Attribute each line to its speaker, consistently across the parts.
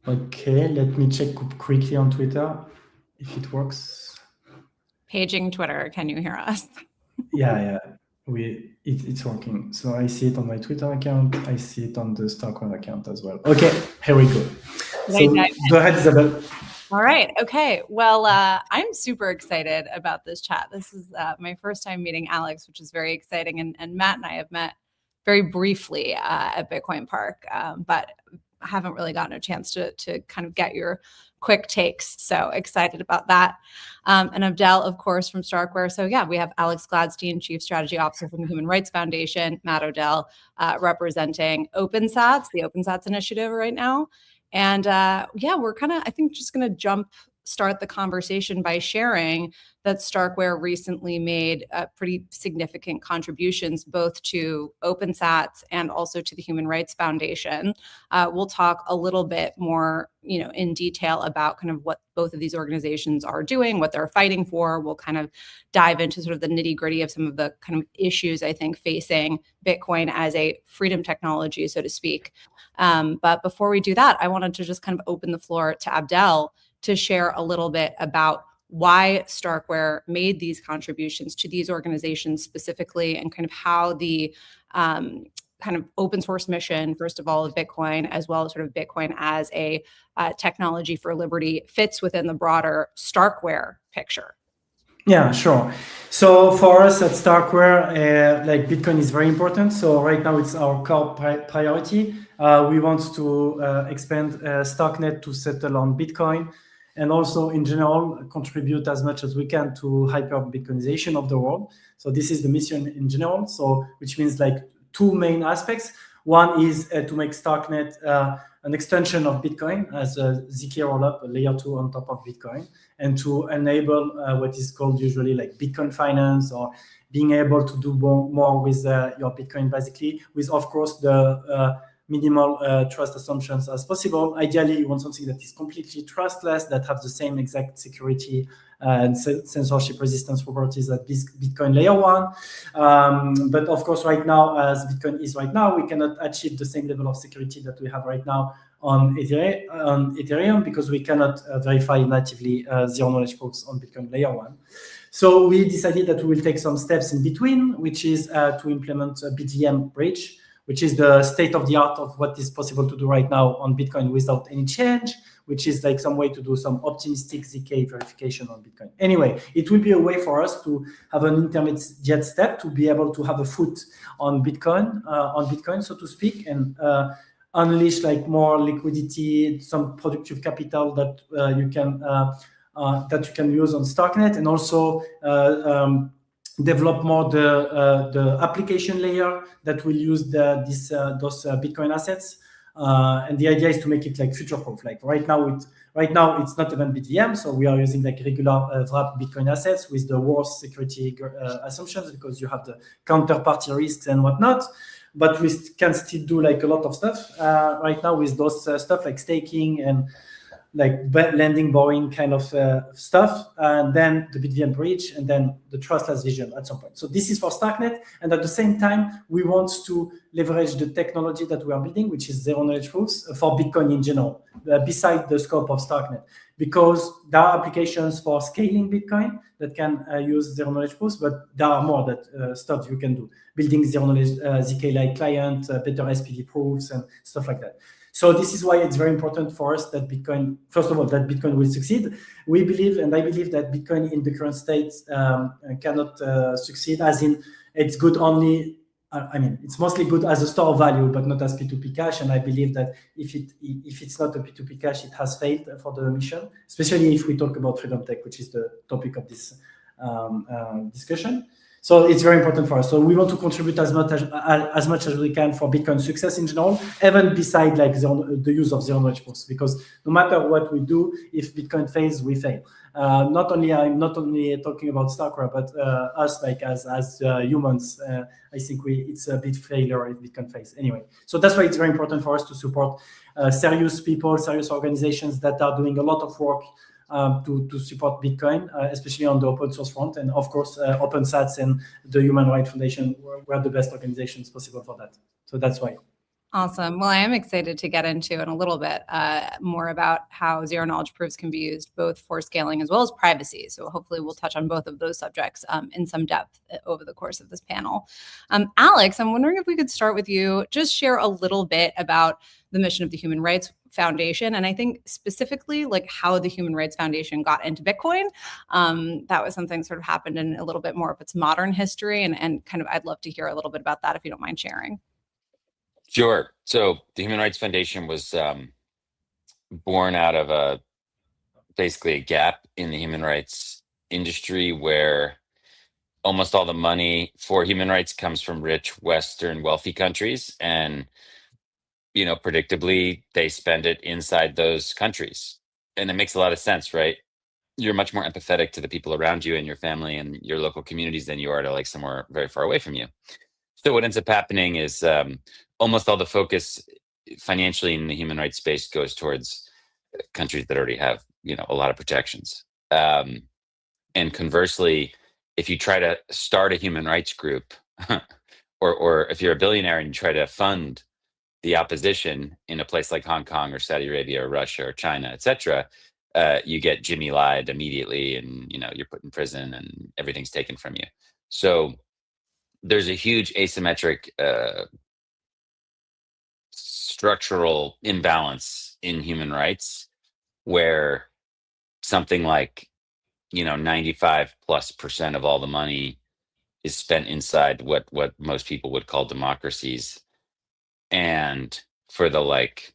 Speaker 1: Okay, let me check quickly on Twitter if it works.
Speaker 2: Paging Twitter, can you hear us?
Speaker 1: Yeah, it's working. So I see it on my Twitter account. I see it on the Starkware account as well. Okay, here we go. So go ahead, Isabel.
Speaker 2: All right. Okay. Well, I'm super excited about this chat. This is my first time meeting Alex, which is very exciting. And Matt and I have met very briefly at Bitcoin Park, but haven't really gotten a chance to kind of get your quick takes. So excited about that. And Abdel, of course, from Starkware. So yeah, we have Alex Gladstein, Chief Strategy Officer from the Human Rights Foundation, Matt Odell, representing OpenSats, the OpenSats initiative right now. And yeah, we're kind of, I think, just going to start the conversation by sharing that Starkware recently made pretty significant contributions both to OpenSats and also to the Human Rights Foundation. We'll talk a little bit more, in detail about kind of what both of these organizations are doing, what they're fighting for. We'll kind of dive into sort of the nitty-gritty of some of the kind of issues I think facing Bitcoin as a freedom technology, so to speak. But before we do that, I wanted to just kind of open the floor to Abdel to share a little bit about why Starkware made these contributions to these organizations specifically, and kind of how the kind of open source mission, first of all, of Bitcoin, as well as sort of Bitcoin as a technology for liberty, fits within the broader Starkware picture.
Speaker 1: Yeah, sure. So for us at Starkware, like Bitcoin is very important. So right now it's our core priority. We want to expand Starknet to settle on Bitcoin, and also in general contribute as much as we can to hyper Bitcoinization of the world. So this is the mission in general. So which means like two main aspects. One is to make Starknet an extension of Bitcoin as a ZK rollup, a layer 2 on top of Bitcoin, and to enable what is called usually like Bitcoin finance, or being able to do more with your Bitcoin, basically, with, of course, the minimal trust assumptions as possible. Ideally, you want something that is completely trustless, that have the same exact security and censorship resistance properties that Bitcoin layer 1. But of course, right now, as Bitcoin is right now, we cannot achieve the same level of security that we have right now on Ethereum, because we cannot verify natively zero-knowledge proofs on Bitcoin layer 1. So we decided that we will take some steps in between, which is to implement a BitVM bridge, which is the state of the art of what is possible to do right now on Bitcoin without any change, which is like some way to do some optimistic ZK verification on Bitcoin. Anyway, it will be a way for us to have an intermediate step to be able to have a foot on Bitcoin, so to speak, and unleash like more liquidity, some productive capital that you can use on Starknet, and also develop more the application layer that will use those Bitcoin assets. And the idea is to make it like future-proof. Like right now it's not even BitVM, so we are using like regular wrap Bitcoin assets with the worst security assumptions, because you have the counterparty risks and whatnot. But we can still do like a lot of stuff right now with those stuff like staking and like lending, borrowing kind of stuff, and then the BitVM bridge, and then the trustless vision at some point. So this is for Starknet, and at the same time, we want to leverage the technology that we are building, which is zero-knowledge proofs, for Bitcoin in general, beside the scope of Starknet, because there are applications for scaling Bitcoin that can use zero-knowledge proofs, but there are more that stuff you can do, building zero-knowledge ZK-like client, better SPD proofs, and stuff like that. So this is why it's very important for us that Bitcoin, first of all, that Bitcoin will succeed. We believe, and I believe, that Bitcoin in the current state cannot succeed, as in it's good only, it's mostly good as a store of value, but not as P2P cash. And I believe that if it's not a P2P cash, it has failed for the mission, especially if we talk about Freedom Tech, which is the topic of this discussion. So it's very important for us. So we want to contribute as much as we can for Bitcoin success in general, even beside like the use of zero-knowledge proofs, because no matter what we do, if Bitcoin fails, we fail. I'm not only talking about Starkware, but us like as humans. I think it's a bit failure if Bitcoin fails. Anyway, so that's why it's very important for us to support serious people, serious organizations that are doing a lot of work to support Bitcoin, especially on the open source front. And of course, OpenSats and the Human Rights Foundation were the best organizations possible for that. So that's why.
Speaker 2: Awesome. Well, I am excited to get into in a little bit more about how zero knowledge proofs can be used both for scaling as well as privacy. So hopefully we'll touch on both of those subjects in some depth over the course of this panel. Alex, I'm wondering if we could start with you. Just share a little bit about the mission of the Human Rights Foundation, and I think specifically like how the Human Rights Foundation got into Bitcoin. That was something sort of happened in a little bit more of its modern history, and kind of I'd love to hear a little bit about that if you don't mind sharing.
Speaker 3: Sure. So the Human Rights Foundation was born out of basically a gap in the human rights industry where almost all the money for human rights comes from rich Western wealthy countries. And, predictably, they spend it inside those countries. And it makes a lot of sense, right? You're much more empathetic to the people around you and your family and your local communities than you are to like somewhere very far away from you. So what ends up happening is almost all the focus financially in the human rights space goes towards countries that already have, a lot of protections. And conversely, if you try to start a human rights group, or if you're a billionaire and you try to fund the opposition in a place like Hong Kong or Saudi Arabia or Russia or China, etc., you get Jimmy lied immediately, and you're put in prison and everything's taken from you. So there's a huge asymmetric structural imbalance in human rights where something like 95+% of all the money is spent inside what most people would call democracies, and for the like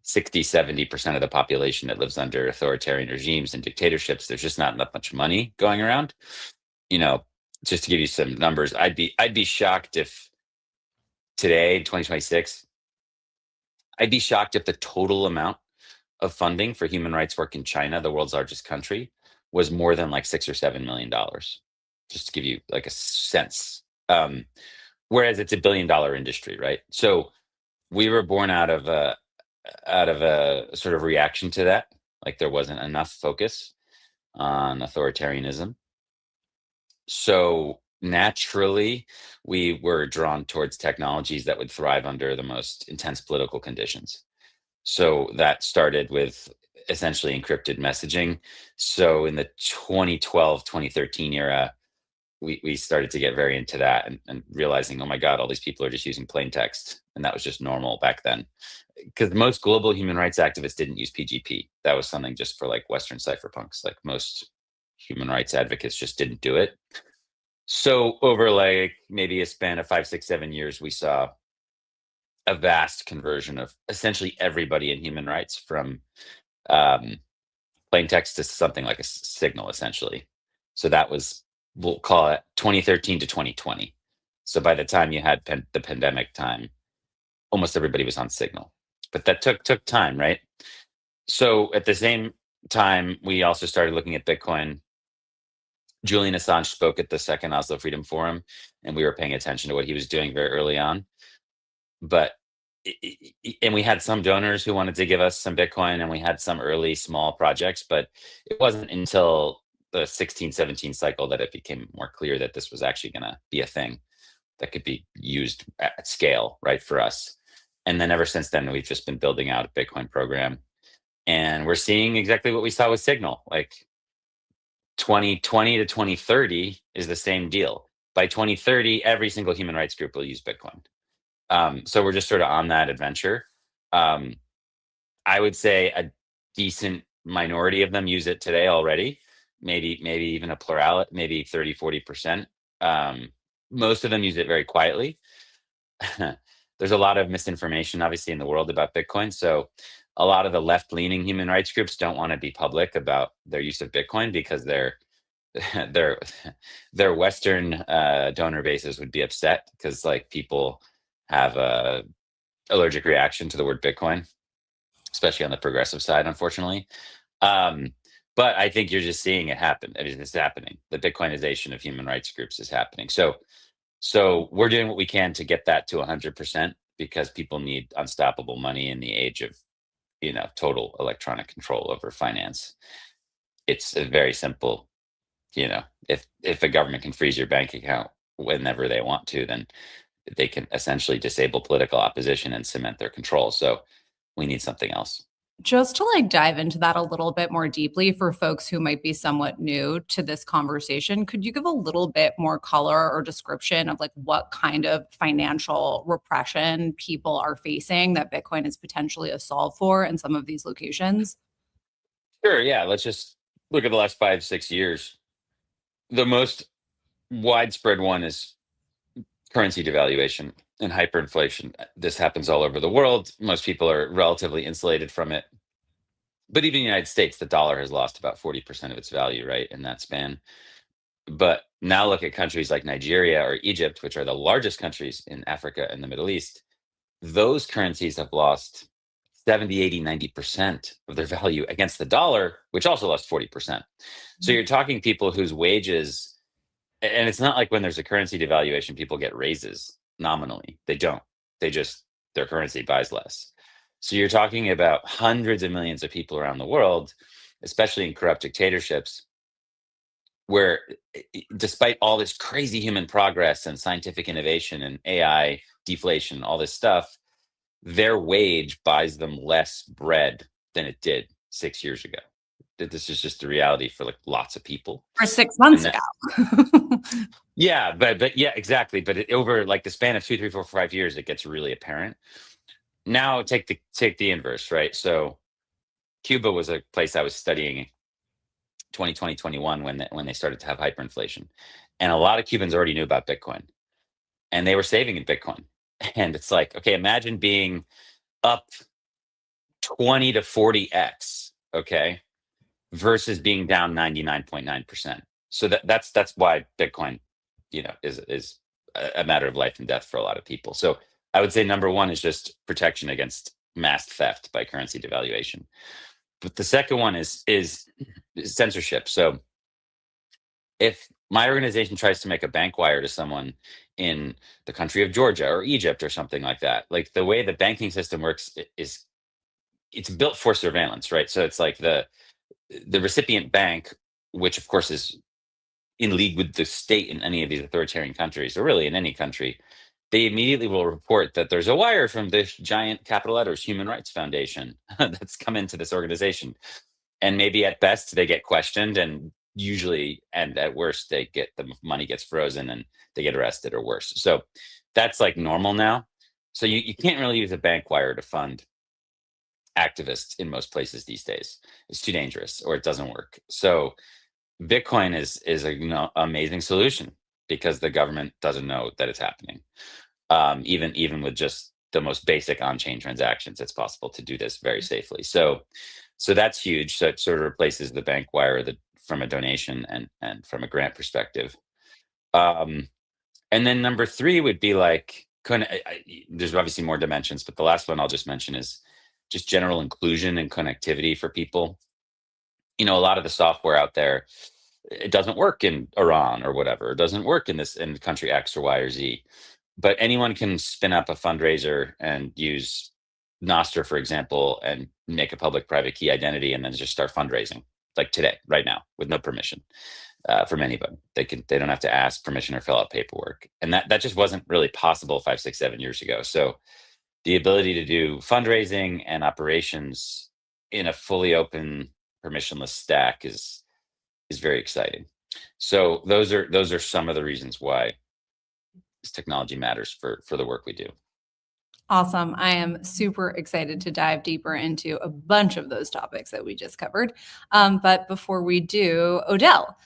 Speaker 3: 60-70% of the population that lives under authoritarian regimes and dictatorships, there's just not that much money going around. Just to give you some numbers, I'd be shocked if today in 2026, I'd be shocked if the total amount of funding for human rights work in China, the world's largest country, was more than like $6 or $7 million. Just to give you like a sense. Whereas it's $1 billion industry, right? So we were born out of a sort of reaction to that. Like there wasn't enough focus on authoritarianism. So naturally, we were drawn towards technologies that would thrive under the most intense political conditions. So that started with essentially encrypted messaging. So in the 2012, 2013 era, we started to get very into that and realizing, oh my God, all these people are just using plain text. And that was just normal back then. Because most global human rights activists didn't use PGP. That was something just for like Western cypherpunks. Like most human rights advocates just didn't do it. So over like maybe a span of 5, 6, 7 years, we saw a vast conversion of essentially everybody in human rights from plain text to something like a signal, essentially. So that was, we'll call it 2013 to 2020. So by the time you had the pandemic time, almost everybody was on Signal. But that took time, right? So at the same time, we also started looking at Bitcoin. Julian Assange spoke at the second Oslo Freedom Forum, and we were paying attention to what he was doing very early on. But and we had some donors who wanted to give us some Bitcoin, and we had some early small projects, but it wasn't until the 16-17 cycle that it became more clear that this was actually going to be a thing that could be used at scale, right, for us. And then ever since then, we've just been building out a Bitcoin program, and we're seeing exactly what we saw with Signal. Like 2020 to 2030 is the same deal. By 2030, every single human rights group will use Bitcoin. So we're just sort of on that adventure. I would say a decent minority of them use it today already. Maybe even a plurality, maybe 30-40%. Most of them use it very quietly. There's a lot of misinformation, obviously, in the world about Bitcoin. So a lot of the left-leaning human rights groups don't want to be public about their use of Bitcoin because their Western donor bases would be upset because like people have a allergic reaction to the word Bitcoin, especially on the progressive side, unfortunately. But I think you're just seeing it happen. I mean, it's happening. The Bitcoinization of human rights groups is happening. So we're doing what we can to get that to 100% because people need unstoppable money in the age of, total electronic control over finance. It's a very simple, if the government can freeze your bank account whenever they want to, then they can essentially disable political opposition and cement their control. So we need something else.
Speaker 2: Just to like dive into that a little bit more deeply for folks who might be somewhat new to this conversation, could you give a little bit more color or description of like what kind of financial repression people are facing that Bitcoin is potentially a solve for in some of these locations?
Speaker 3: Sure. Yeah. Let's just look at the last 5, 6 years. The most widespread one is currency devaluation and hyperinflation. This happens all over the world. Most people are relatively insulated from it. But even in the United States, the dollar has lost about 40% of its value, right, in that span. But now look at countries like Nigeria or Egypt, which are the largest countries in Africa and the Middle East. Those currencies have lost 70, 80, 90% of their value against the dollar, which also lost 40%. So you're talking people whose wages, and it's not like when there's a currency devaluation, people get raises nominally. They don't. Their currency buys less. So you're talking about hundreds of millions of people around the world, especially in corrupt dictatorships, where despite all this crazy human progress and scientific innovation and AI deflation, all this stuff, their wage buys them less bread than it did 6 years ago. This is just the reality for like lots of people.
Speaker 2: Or 6 months
Speaker 3: And
Speaker 2: ago.
Speaker 3: Yeah, but yeah, exactly. But over like the span of 2, 3, 4, 5 years, it gets really apparent. Now take the inverse, right? So Cuba was a place I was studying 2020, 21 when they started to have hyperinflation. And a lot of Cubans already knew about Bitcoin and they were saving in Bitcoin. And it's like, okay, imagine being up 20 to 40x, okay, versus being down 99.9%. So that's why Bitcoin, is a matter of life and death for a lot of people. So I would say number one is just protection against mass theft by currency devaluation. But the second one is censorship. So if my organization tries to make a bank wire to someone in the country of Georgia or Egypt or something like that, like the way the banking system works is it's built for surveillance, right? So it's like the recipient bank, which of course is in league with the state in any of these authoritarian countries, or really in any country, they immediately will report that there's a wire from this giant capital letters Human Rights Foundation that's come into this organization. And maybe at best they get questioned, and usually, and at worst, the money gets frozen and they get arrested or worse. So that's like normal now. So you can't really use a bank wire to fund activists in most places these days. It's too dangerous or it doesn't work. So Bitcoin is an amazing solution because the government doesn't know that it's happening. Even with just the most basic on-chain transactions, it's possible to do this very safely. So that's huge. So it sort of replaces the bank wire from a donation and from a grant perspective. And then number three would be like, there's obviously more dimensions, but the last one I'll just mention is just general inclusion and connectivity for people. A lot of the software out there, it doesn't work in Iran or whatever. It doesn't work in country X or Y or Z. But anyone can spin up a fundraiser and use Nostr, for example, and make a public-private key identity, and then just start fundraising, like today, right now, with no permission from anybody. They don't have to ask permission or fill out paperwork, and that just wasn't really possible 5, 6, 7 years ago. So the ability to do fundraising and operations in a fully open, permissionless stack is very exciting. So those are some of the reasons why this technology matters for the work we do.
Speaker 2: Awesome. I am super excited to dive deeper into a bunch of those topics that we just covered. But before we do, Odell,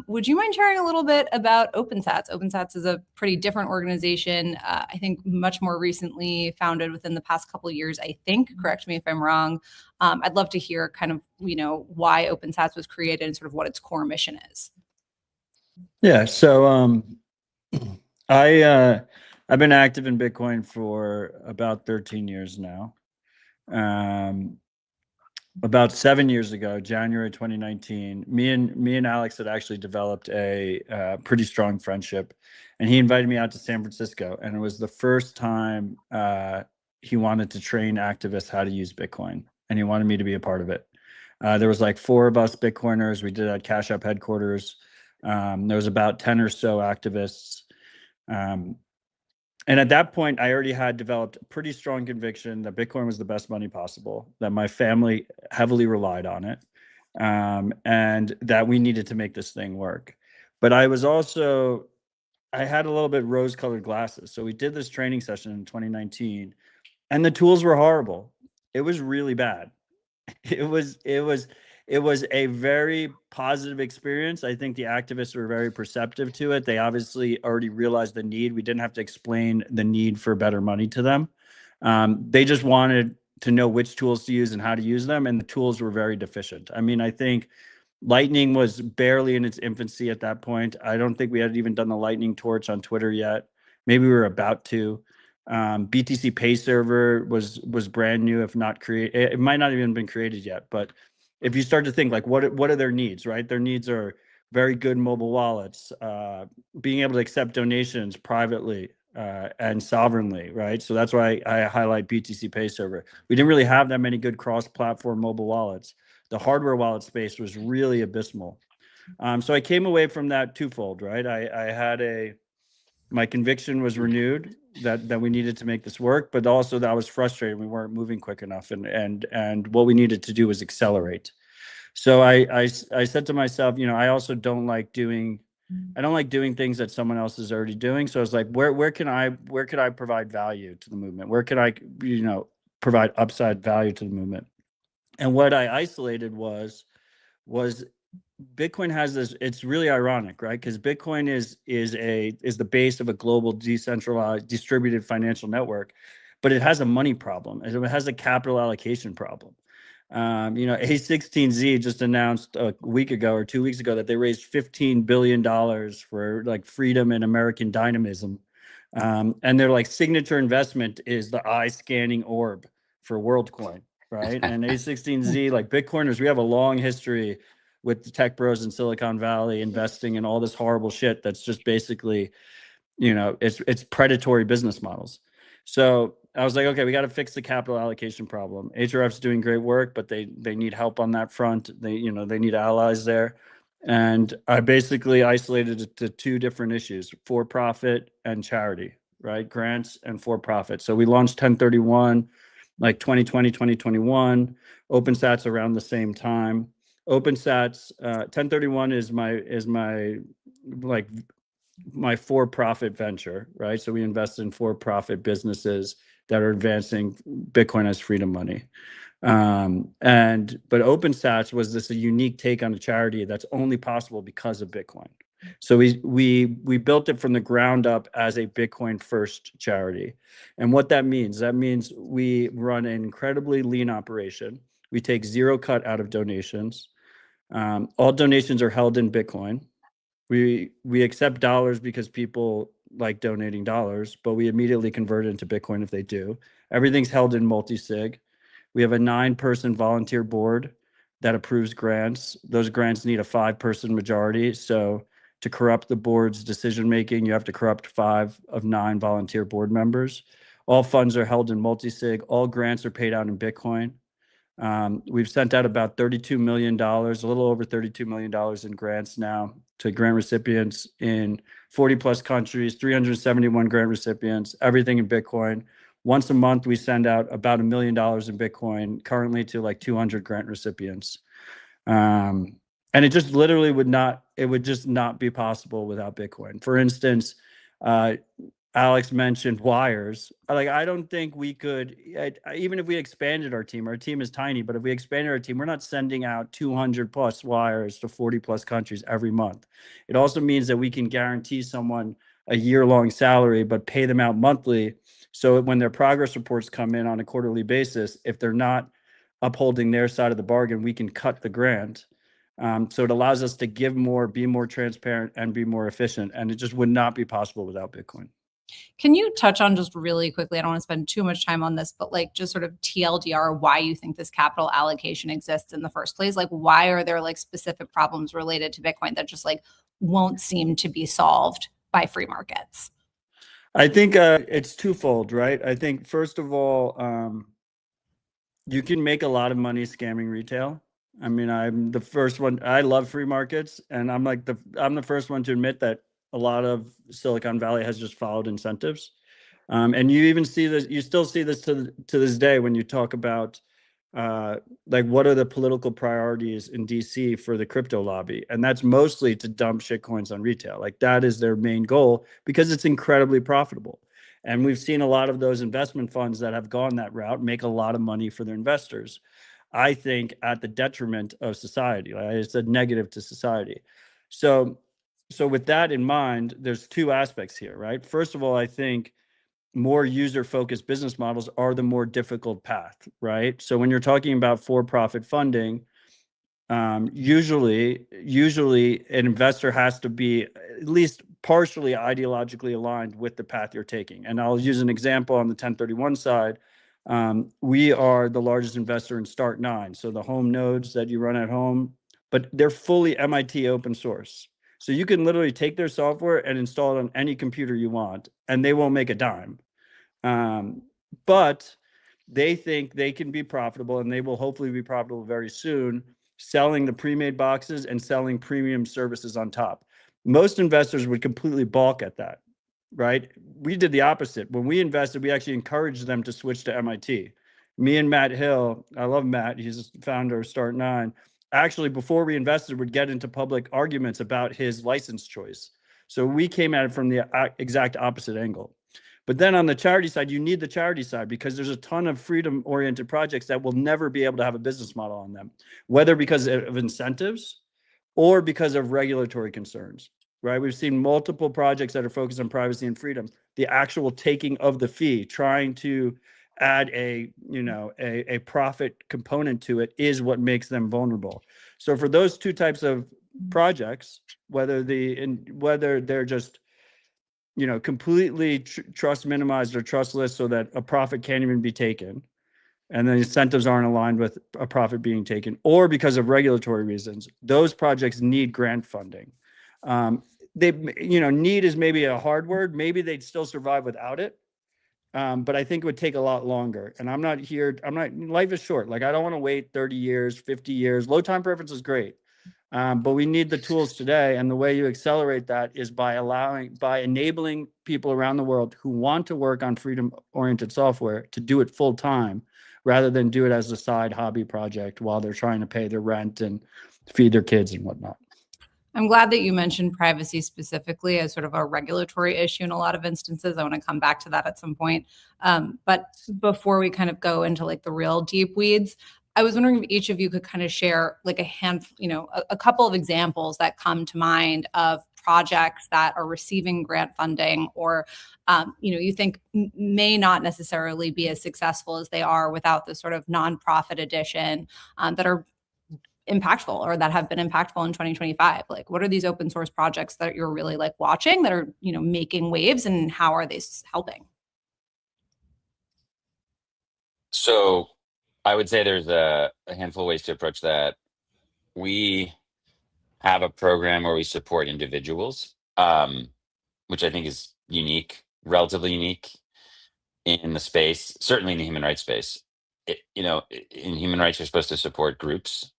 Speaker 2: would you mind sharing a little bit about OpenSats? OpenSats is a pretty different organization. I think much more recently founded within the past couple of years, I think. Correct me if I'm wrong. I'd love to hear kind of, why OpenSats was created and sort of what its core mission is.
Speaker 4: Yeah. So I've been active in Bitcoin for about 13 years now. About 7 years ago, January 2019, me and Alex had actually developed a pretty strong friendship, and he invited me out to San Francisco, and it was the first time he wanted to train activists how to use Bitcoin, and he wanted me to be a part of it. There was like 4 of us Bitcoiners. We did it at Cash App headquarters. There was about 10 or so activists. And at that point, I already had developed a pretty strong conviction that Bitcoin was the best money possible, that my family heavily relied on it, and that we needed to make this thing work. But I had a little bit rose-colored glasses. So we did this training session in 2019, and the tools were horrible. It was really bad. It was a very positive experience. I think the activists were very perceptive to it. They obviously already realized the need. We didn't have to explain the need for better money to them. They just wanted to know which tools to use and how to use them, and the tools were very deficient. I mean, I think Lightning was barely in its infancy at that point. I don't think we had even done the Lightning torch on Twitter yet. Maybe we were about to. BTC Pay Server was brand new, if not created. It might not even been created yet. But if you start to think like, what are their needs, right? Their needs are very good mobile wallets, being able to accept donations privately and sovereignly, right? So that's why I highlight BTC Pay Server. We didn't really have that many good cross-platform mobile wallets. The hardware wallet space was really abysmal. So I came away from that twofold, right? My conviction was renewed that we needed to make this work, but also that I was frustrated we weren't moving quick enough, and what we needed to do was accelerate. So I said to myself, I also don't like doing things that someone else is already doing. So I was like, where could I provide value to the movement? Where could I provide upside value to the movement? And what I isolated was Bitcoin has this. It's really ironic, right? Because Bitcoin is the base of a global decentralized distributed financial network, but it has a money problem. It has a capital allocation problem. A16Z just announced a week ago or 2 weeks ago that they raised $15 billion for like freedom and American dynamism, and their like signature investment is the eye scanning orb for WorldCoin, right? And A16Z, like Bitcoiners, we have a long history with the tech bros in Silicon Valley investing in all this horrible shit that's just basically, it's predatory business models. So I was like, okay, we got to fix the capital allocation problem. HRF's doing great work, but they need help on that front. They need allies there. And I basically isolated it to two different issues: for-profit and charity, right? Grants and for-profit. So we launched 1031 like 2020, 2021, OpenSats around the same time. OpenSats 1031 is my for-profit venture, right? So we invest in for-profit businesses that are advancing Bitcoin as freedom money. But OpenSats was a unique take on a charity that's only possible because of Bitcoin. So we built it from the ground up as a Bitcoin first charity. And what that means we run an incredibly lean operation. We take zero cut out of donations. All donations are held in Bitcoin. We accept dollars because people like donating dollars, but we immediately convert it into Bitcoin if they do. Everything's held in multi-sig. We have a 9-person volunteer board that approves grants. Those grants need a 5-person majority. So to corrupt the board's decision-making, you have to corrupt 5 of 9 volunteer board members. All funds are held in multi-sig. All grants are paid out in Bitcoin. We've sent out about $32 million, a little over $32 million in grants now to grant recipients in 40 plus countries, 371 grant recipients, everything in Bitcoin. Once a month, we send out about $1 million in Bitcoin, currently to like 200 grant recipients. And it just literally would just not be possible without Bitcoin. For instance, Alex mentioned wires. I don't think we could, even if we expanded our team is tiny, but if we expanded our team, we're not sending out 200 plus wires to 40 plus countries every month. It also means that we can guarantee someone a year-long salary, but pay them out monthly. So when their progress reports come in on a quarterly basis, if they're not upholding their side of the bargain, we can cut the grant. So it allows us to give more, be more transparent, and be more efficient. And it just would not be possible without Bitcoin.
Speaker 2: Can you touch on just really quickly, I don't want to spend too much time on this, but like just sort of TLDR, why you think this capital allocation exists in the first place? Like, why are there like specific problems related to Bitcoin that just like won't seem to be solved by free markets?
Speaker 4: I think it's twofold, right? I think first of all, you can make a lot of money scamming retail. I mean, I'm the first one. I love free markets, and I'm the first one to admit that a lot of Silicon Valley has just followed incentives. And you even see this, you still see this to this day when you talk about like what are the political priorities in DC for the crypto lobby, and that's mostly to dump shitcoins on retail. Like that is their main goal because it's incredibly profitable. And we've seen a lot of those investment funds that have gone that route make a lot of money for their investors, I think at the detriment of society. Like it's a negative to society. So with that in mind, there's two aspects here, right? First of all, I think more user-focused business models are the more difficult path, right? So when you're talking about for-profit funding, usually an investor has to be at least partially ideologically aligned with the path you're taking. And I'll use an example on the 1031 side. We are the largest investor in Start9, so the home nodes that you run at home, but they're fully MIT open source. So you can literally take their software and install it on any computer you want, and they won't make a dime. But they think they can be profitable, and they will hopefully be profitable very soon, selling the pre-made boxes and selling premium services on top. Most investors would completely balk at that, right? We did the opposite. When we invested, we actually encouraged them to switch to MIT. Me and Matt Hill, I love Matt, he's the founder of Start9. Actually, before we invested, would get into public arguments about his license choice. So we came at it from the exact opposite angle. But then on the charity side, you need the charity side because there's a ton of freedom-oriented projects that will never be able to have a business model on them, whether because of incentives or because of regulatory concerns, right? We've seen multiple projects that are focused on privacy and freedom. The actual taking of the fee, trying to add a profit component to it is what makes them vulnerable. So for those two types of projects, whether they're just completely trust minimized or trustless so that a profit can't even be taken, and the incentives aren't aligned with a profit being taken, or because of regulatory reasons, those projects need grant funding. Need is maybe a hard word. Maybe they'd still survive without it. But I think it would take a lot longer. And life is short. Like I don't want to wait 30 years, 50 years. Low time preference is great. But we need the tools today. And the way you accelerate that is by enabling people around the world who want to work on freedom-oriented software to do it full time, rather than do it as a side hobby project while they're trying to pay their rent and feed their kids and whatnot.
Speaker 2: I'm glad that you mentioned privacy specifically as sort of a regulatory issue in a lot of instances. I want to come back to that at some point. But before we kind of go into like the real deep weeds, I was wondering if each of you could kind of share like a couple of examples that come to mind of projects that are receiving grant funding or, you think may not necessarily be as successful as they are without the sort of nonprofit edition that are impactful or that have been impactful in 2025. Like, what are these open source projects that you're really like watching that are, making waves, and how are they helping?
Speaker 3: So I would say there's a handful of ways to approach that. We have a program where we support individuals, which I think is relatively unique in the space, certainly in the human rights space. In human rights, you're supposed to support groups.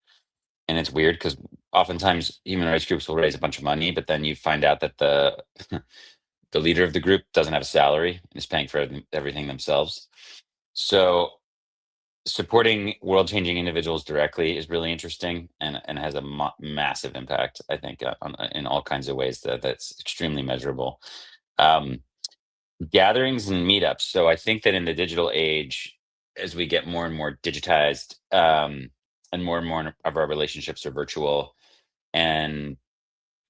Speaker 3: And it's weird because oftentimes human rights groups will raise a bunch of money, but then you find out that the leader of the group doesn't have a salary and is paying for everything themselves. So supporting world-changing individuals directly is really interesting and has a massive impact, I think, in all kinds of ways that's extremely measurable. Gatherings and meetups. So I think that in the digital age, as we get more and more digitized, and more of our relationships are virtual, and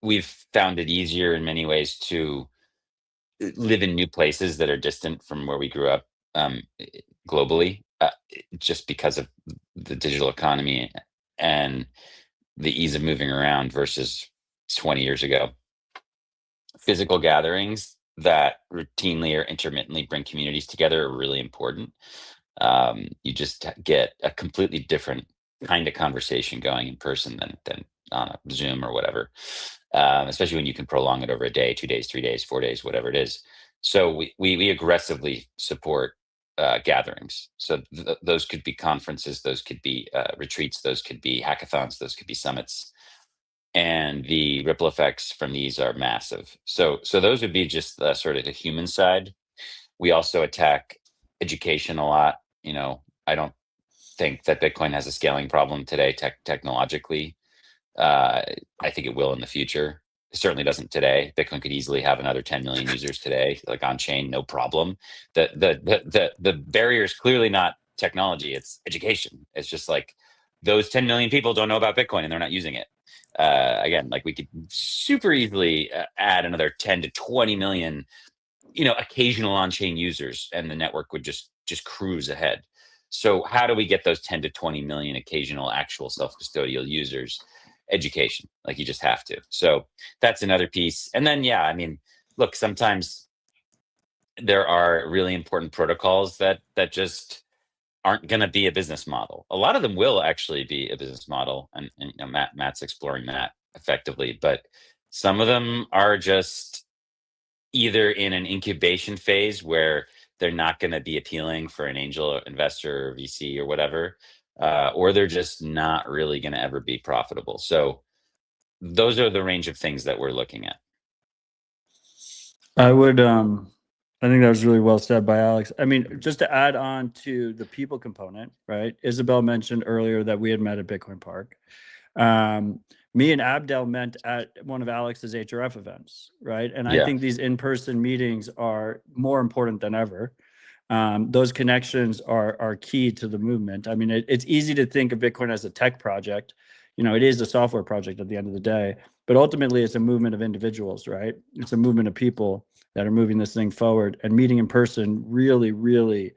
Speaker 3: we've found it easier in many ways to live in new places that are distant from where we grew up globally, just because of the digital economy and the ease of moving around versus 20 years ago. Physical gatherings that routinely or intermittently bring communities together are really important. You just get a completely different kind of conversation going in person than on a Zoom or whatever, especially when you can prolong it over a day, 2 days, 3 days, 4 days, whatever it is. So we aggressively support gatherings. So those could be conferences, those could be retreats, those could be hackathons, those could be summits, and the ripple effects from these are massive. So those would be just sort of the human side. We also attack education a lot. You know, I don't think that Bitcoin has a scaling problem today technologically. I think it will in the future. It certainly doesn't today. Bitcoin could easily have another 10 million users today, like on chain, no problem. The barrier is clearly not technology; it's education. It's just like those 10 million people don't know about Bitcoin and they're not using it. Again, like we could super easily add another 10 to 20 million, you know, occasional on-chain users, and the network would just cruise ahead. So how do we get those 10 to 20 million occasional actual self-custodial users? Education, like you just have to. So that's another piece. And then, yeah, I mean, look, sometimes there are really important protocols that just aren't going to be a business model. A lot of them will actually be a business model, and you know, Matt's exploring that effectively. But some of them are just either in an incubation phase where they're not going to be appealing for an angel investor or VC or whatever, or they're just not really going to ever be profitable. So those are the range of things that we're looking at.
Speaker 4: I would, I think that was really well said by Alex. I mean, just to add on to the people component, right? Isabel mentioned earlier that we had met at Bitcoin Park. Me and Abdel met at one of Alex's HRF events, right? And I think these in-person meetings are more important than ever. Those connections are key to the movement. I mean, it's easy to think of Bitcoin as a tech project. You know, it is a software project at the end of the day, but ultimately it's a movement of individuals, right? It's a movement of people that are moving this thing forward, and meeting in person really, really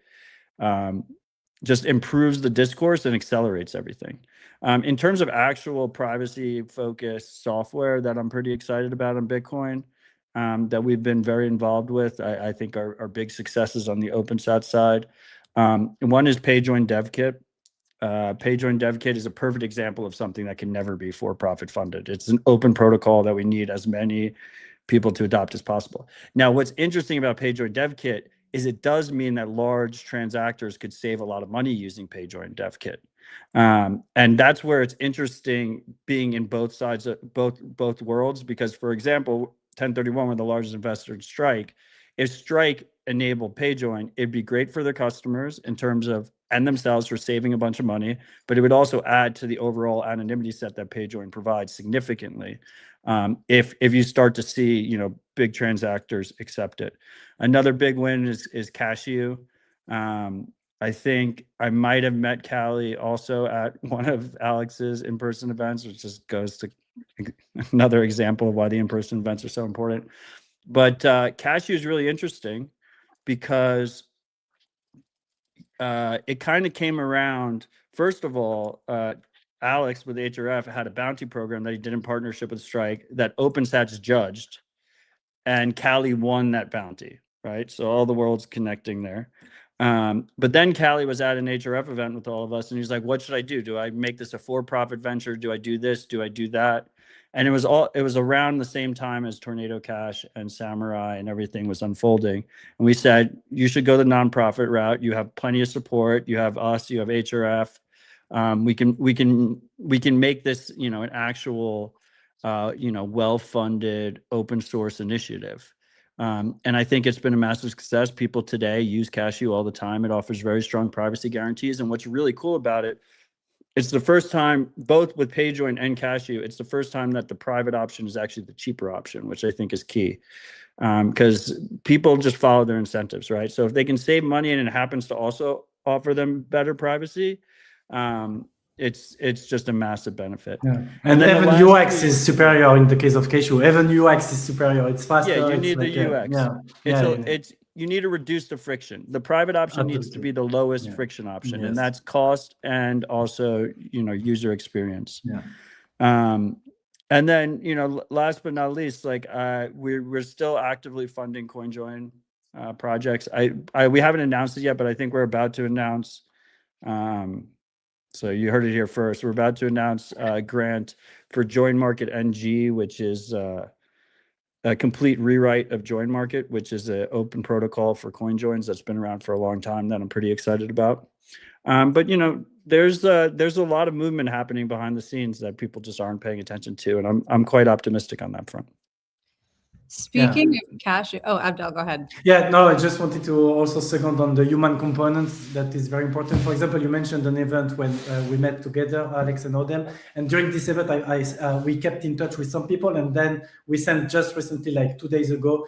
Speaker 4: just improves the discourse and accelerates everything. In terms of actual privacy-focused software that I'm pretty excited about on Bitcoin, that we've been very involved with, I think are big successes on the OpenSat side. One is PayJoin DevKit. PayJoin DevKit is a perfect example of something that can never be for-profit funded. It's an open protocol that we need as many people to adopt as possible. Now, what's interesting about PayJoin DevKit is it does mean that large transactors could save a lot of money using PayJoin DevKit. And that's where it's interesting being in both sides of both worlds, because, for example, 1031 were the largest investor in Strike. If Strike enabled PayJoin, it'd be great for their customers in terms of, and themselves, for saving a bunch of money, but it would also add to the overall anonymity set that PayJoin provides significantly. If you start to see, you know, big transactors accept it. Another big win is Cashew. I think I might have met Callie also at one of Alex's in-person events, which just goes to another example of why the in-person events are so important. But Cashew is really interesting because it kind of came around. First of all, Alex with HRF had a bounty program that he did in partnership with Strike that OpenSats judged, and Callie won that bounty, right? So all the world's connecting there. But then Callie was at an HRF event with all of us, and he's like, what should I do? Do I make this a for-profit venture? Do I do this? Do I do that? And it was around the same time as Tornado Cash and Samurai and everything was unfolding. And we said, you should go the nonprofit route. You have plenty of support. You have us, you have HRF. We can make this, you know, an actual, you know, well-funded open source initiative. And I think it's been a massive success. People today use Cashew all the time. It offers very strong privacy guarantees. And what's really cool about it, it's the first time, both with PayJoin and Cashew, it's the first time that the private option is actually the cheaper option, which I think is key. Because people just follow their incentives, right? So if they can save money and it happens to also offer them better privacy, it's just a massive benefit.
Speaker 1: Yeah. And even UX is superior in the case of Cashew. Even UX is superior. It's faster.
Speaker 4: Yeah, you need the UX. You need to reduce the friction. The private option needs to be the lowest friction option, and that's cost and also, you know, user experience. And then, you know, last but not least, like we're still actively funding CoinJoin projects. We haven't announced it yet, but I think we're about to announce. So you heard it here first. We're about to announce a grant for Join Market NG, which is a complete rewrite of Join Market, which is an open protocol for CoinJoins that's been around for a long time that I'm pretty excited about. But, you know, there's a lot of movement happening behind the scenes that people just aren't paying attention to, and I'm quite optimistic on that front.
Speaker 2: Speaking of cash, oh, Abdel, go ahead.
Speaker 1: Yeah, no, I just wanted to also second on the human component that is very important. For example, you mentioned an event when we met together, Alex and Odell, and during this event, we kept in touch with some people, and then we sent just recently, like 2 days ago,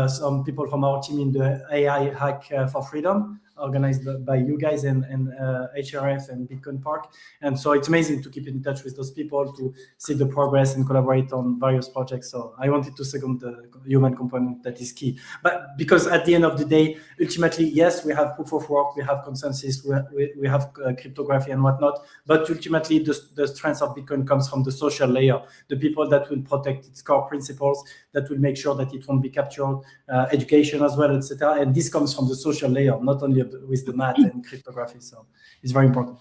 Speaker 1: some people from our team in the AI Hack for Freedom, organized by you guys and HRF and Bitcoin Park. And so it's amazing to keep in touch with those people, to see the progress and collaborate on various projects. So I wanted to second the human component that is key. But because at the end of the day, ultimately, yes, we have proof of work, we have consensus, we have cryptography and whatnot. But ultimately, the strength of Bitcoin comes from the social layer, the people that will protect its core principles, that will make sure that it won't be captured, education as well, etc. And this comes from the social layer, not only with the math and cryptography. So it's very important.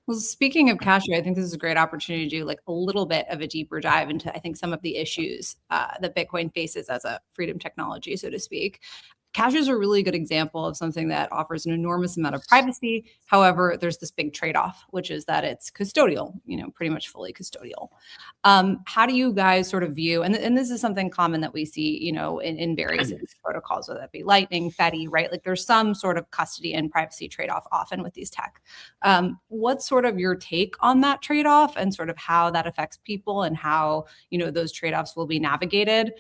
Speaker 2: Well, speaking of Cashew, I think this is a great opportunity to do like a little bit of a deeper dive into, I think, some of the issues that Bitcoin faces as a freedom technology, so to speak. Cashew is a really good example of something that offers an enormous amount of privacy. However, there's this big trade-off, which is that it's custodial, pretty much fully custodial. How do you guys sort of view, and this is something common that we see, in various protocols, whether that be Lightning, Fedi, right? Like there's some sort of custody and privacy trade-off often with these tech. What's sort of your take on that trade-off and sort of how that affects people and how, those trade-offs will be navigated?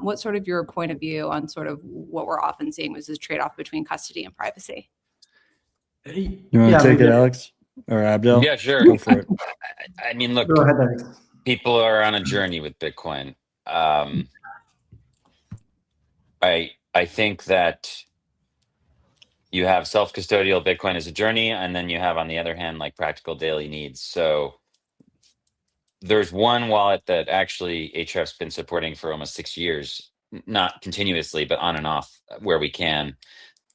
Speaker 2: What's sort of your point of view on sort of what we're often seeing was this trade-off between custody and privacy?
Speaker 4: You want to take it, Alex or Abdel?
Speaker 3: Yeah, sure.
Speaker 4: Go for it.
Speaker 3: I mean, look,
Speaker 1: Go ahead, Alex.
Speaker 3: People are on a journey with Bitcoin. I think that you have self-custodial Bitcoin as a journey, and then you have, on the other hand, like practical daily needs. So there's one wallet that actually HRF's been supporting for almost 6 years, not continuously, but on and off where we can.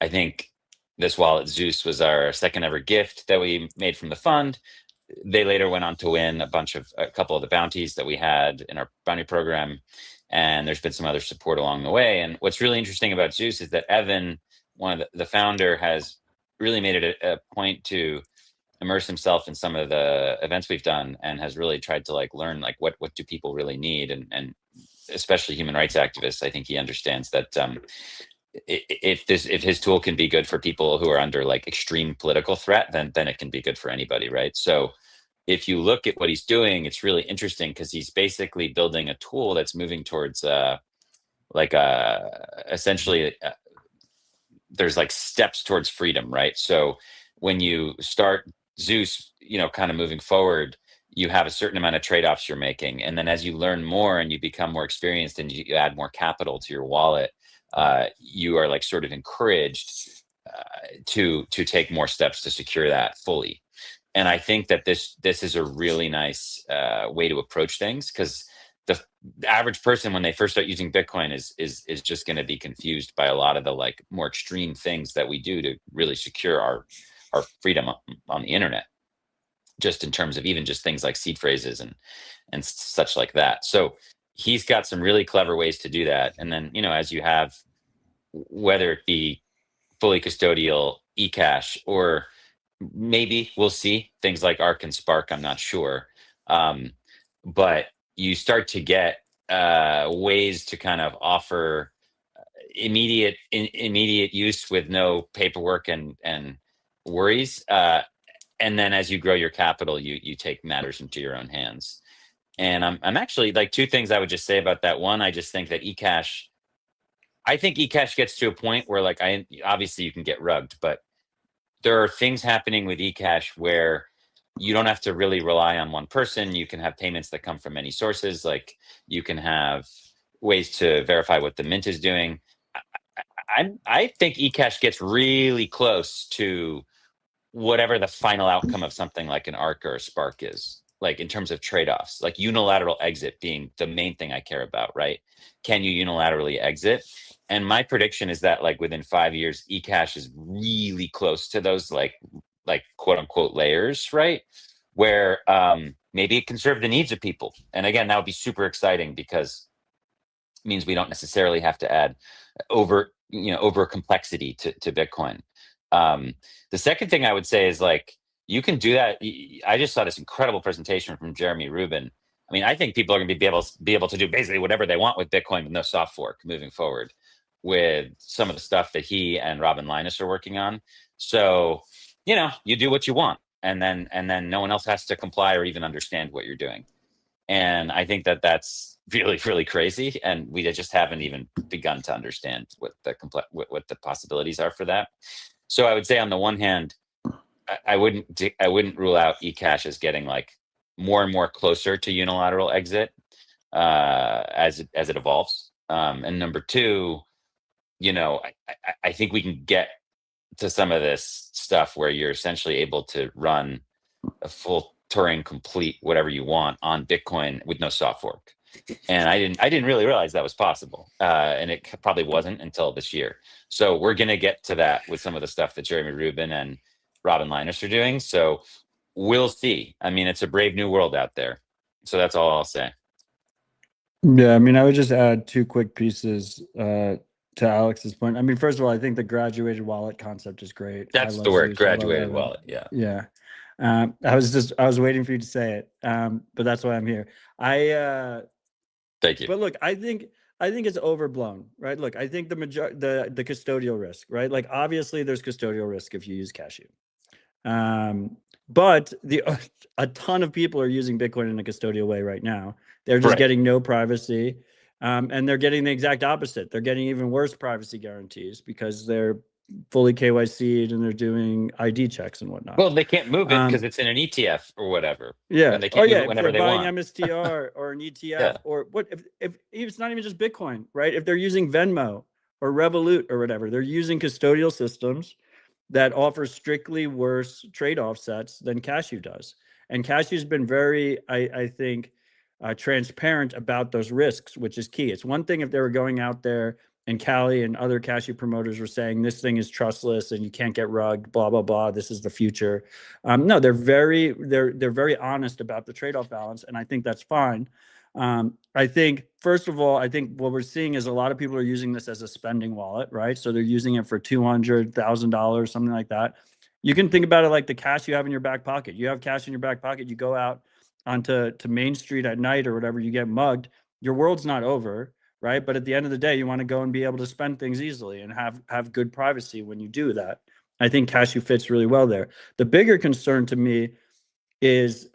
Speaker 3: I think this wallet, Zeus, was our second ever gift that we made from the fund. They later went on to win a couple of the bounties that we had in our bounty program. And there's been some other support along the way. And what's really interesting about Zeus is that Evan, one of the founder, has really made it a point to immerse himself in some of the events we've done, and has really tried to learn what do people really need, and especially human rights activists. I think he understands that if his tool can be good for people who are under extreme political threat, then it can be good for anybody, right? So if you look at what he's doing, it's really interesting because he's basically building a tool that's moving towards essentially there's steps towards freedom, right? So when you start Zeus, kind of moving forward, you have a certain amount of trade-offs you're making. And then as you learn more and you become more experienced and you add more capital to your wallet, you are sort of encouraged to take more steps to secure that fully. And I think that this is a really nice way to approach things, because the average person, when they first start using Bitcoin, is just going to be confused by a lot of the more extreme things that we do to really secure our freedom on the internet, just in terms of even just things like seed phrases and such like that. So he's got some really clever ways to do that. And then, as you have, whether it be fully custodial eCash, or maybe we'll see things like Arc and Spark, I'm not sure. But you start to get ways to kind of offer immediate use with no paperwork and worries. And then as you grow your capital, you take matters into your own hands. And I'm actually two things I would just say about that. One, I just think that eCash, I think eCash gets to a point where obviously you can get rugged, but there are things happening with eCash where you don't have to really rely on one person. You can have payments that come from many sources. You can have ways to verify what the mint is doing. I think eCash gets really close to whatever the final outcome of something like an Arc or a Spark is, in terms of trade-offs, unilateral exit being the main thing I care about, right? Can you unilaterally exit? And my prediction is that within 5 years, eCash is really close to those quote unquote layers, right? Where maybe it can serve the needs of people. And again, that would be super exciting, because it means we don't necessarily have to add over complexity to Bitcoin. The second thing I would say is you can do that. I just saw this incredible presentation from Jeremy Rubin I mean, I think people are going to be able to do basically whatever they want with Bitcoin with no soft fork moving forward with some of the stuff that he and Robin Linus are working on. So, you do what you want, and then no one else has to comply or even understand what you're doing. And I think that that's really, really crazy. And we just haven't even begun to understand what the possibilities are for that. So I would say on the one hand, I wouldn't rule out eCash as getting like more and more closer to unilateral exit as it evolves. And number two, I think we can get to some of this stuff where you're essentially able to run a full Turing complete whatever you want on Bitcoin with no soft fork. And I didn't really realize that was possible, and it probably wasn't until this year. So we're gonna get to that with some of the stuff that Jeremy Rubin and Robin Linus are doing. So we'll see. I mean, it's a brave new world out there. So that's all I'll say.
Speaker 4: Yeah, I mean, I would just add two quick pieces to Alex's point. I mean, first of all, I think the graduated wallet concept is great.
Speaker 3: That's the word, graduated wallet. Yeah.
Speaker 4: Yeah. I was waiting for you to say it, but that's why I'm here.
Speaker 3: Thank you.
Speaker 4: But look, I think it's overblown, right? Look, I think the custodial risk, right? Like obviously there's custodial risk if you use Cashew, but a ton of people are using Bitcoin in a custodial way right now. They're just getting no privacy, and they're getting the exact opposite. They're getting even worse privacy guarantees because they're fully KYC'd and they're doing ID checks and whatnot.
Speaker 3: Well, they can't move it because it's in an ETF or whatever.
Speaker 4: Yeah.
Speaker 3: And they can't move it whenever
Speaker 4: if they're
Speaker 3: they
Speaker 4: buying
Speaker 3: want.
Speaker 4: MSTR or an ETF or what if it's not even just Bitcoin, right? If they're using Venmo or Revolut or whatever, they're using custodial systems that offer strictly worse trade offsets than Cashew does. And Cashew's been very, I think, transparent about those risks, which is key. It's one thing if they were going out there and Callie and other Cashew promoters were saying this thing is trustless and you can't get rugged, blah blah blah. This is the future. No, they're very honest about the trade-off balance, and I think that's fine. I think first of all, I think what we're seeing is a lot of people are using this as a spending wallet, right? So they're using it for $200,000, something like that. You can think about it like the cash you have in your back pocket. You have cash in your back pocket. You go out onto Main Street at night or whatever, you get mugged. Your world's not over. Right. But at the end of the day, you want to go and be able to spend things easily and have good privacy when you do that. I think Cashew fits really well there. The bigger concern to me is,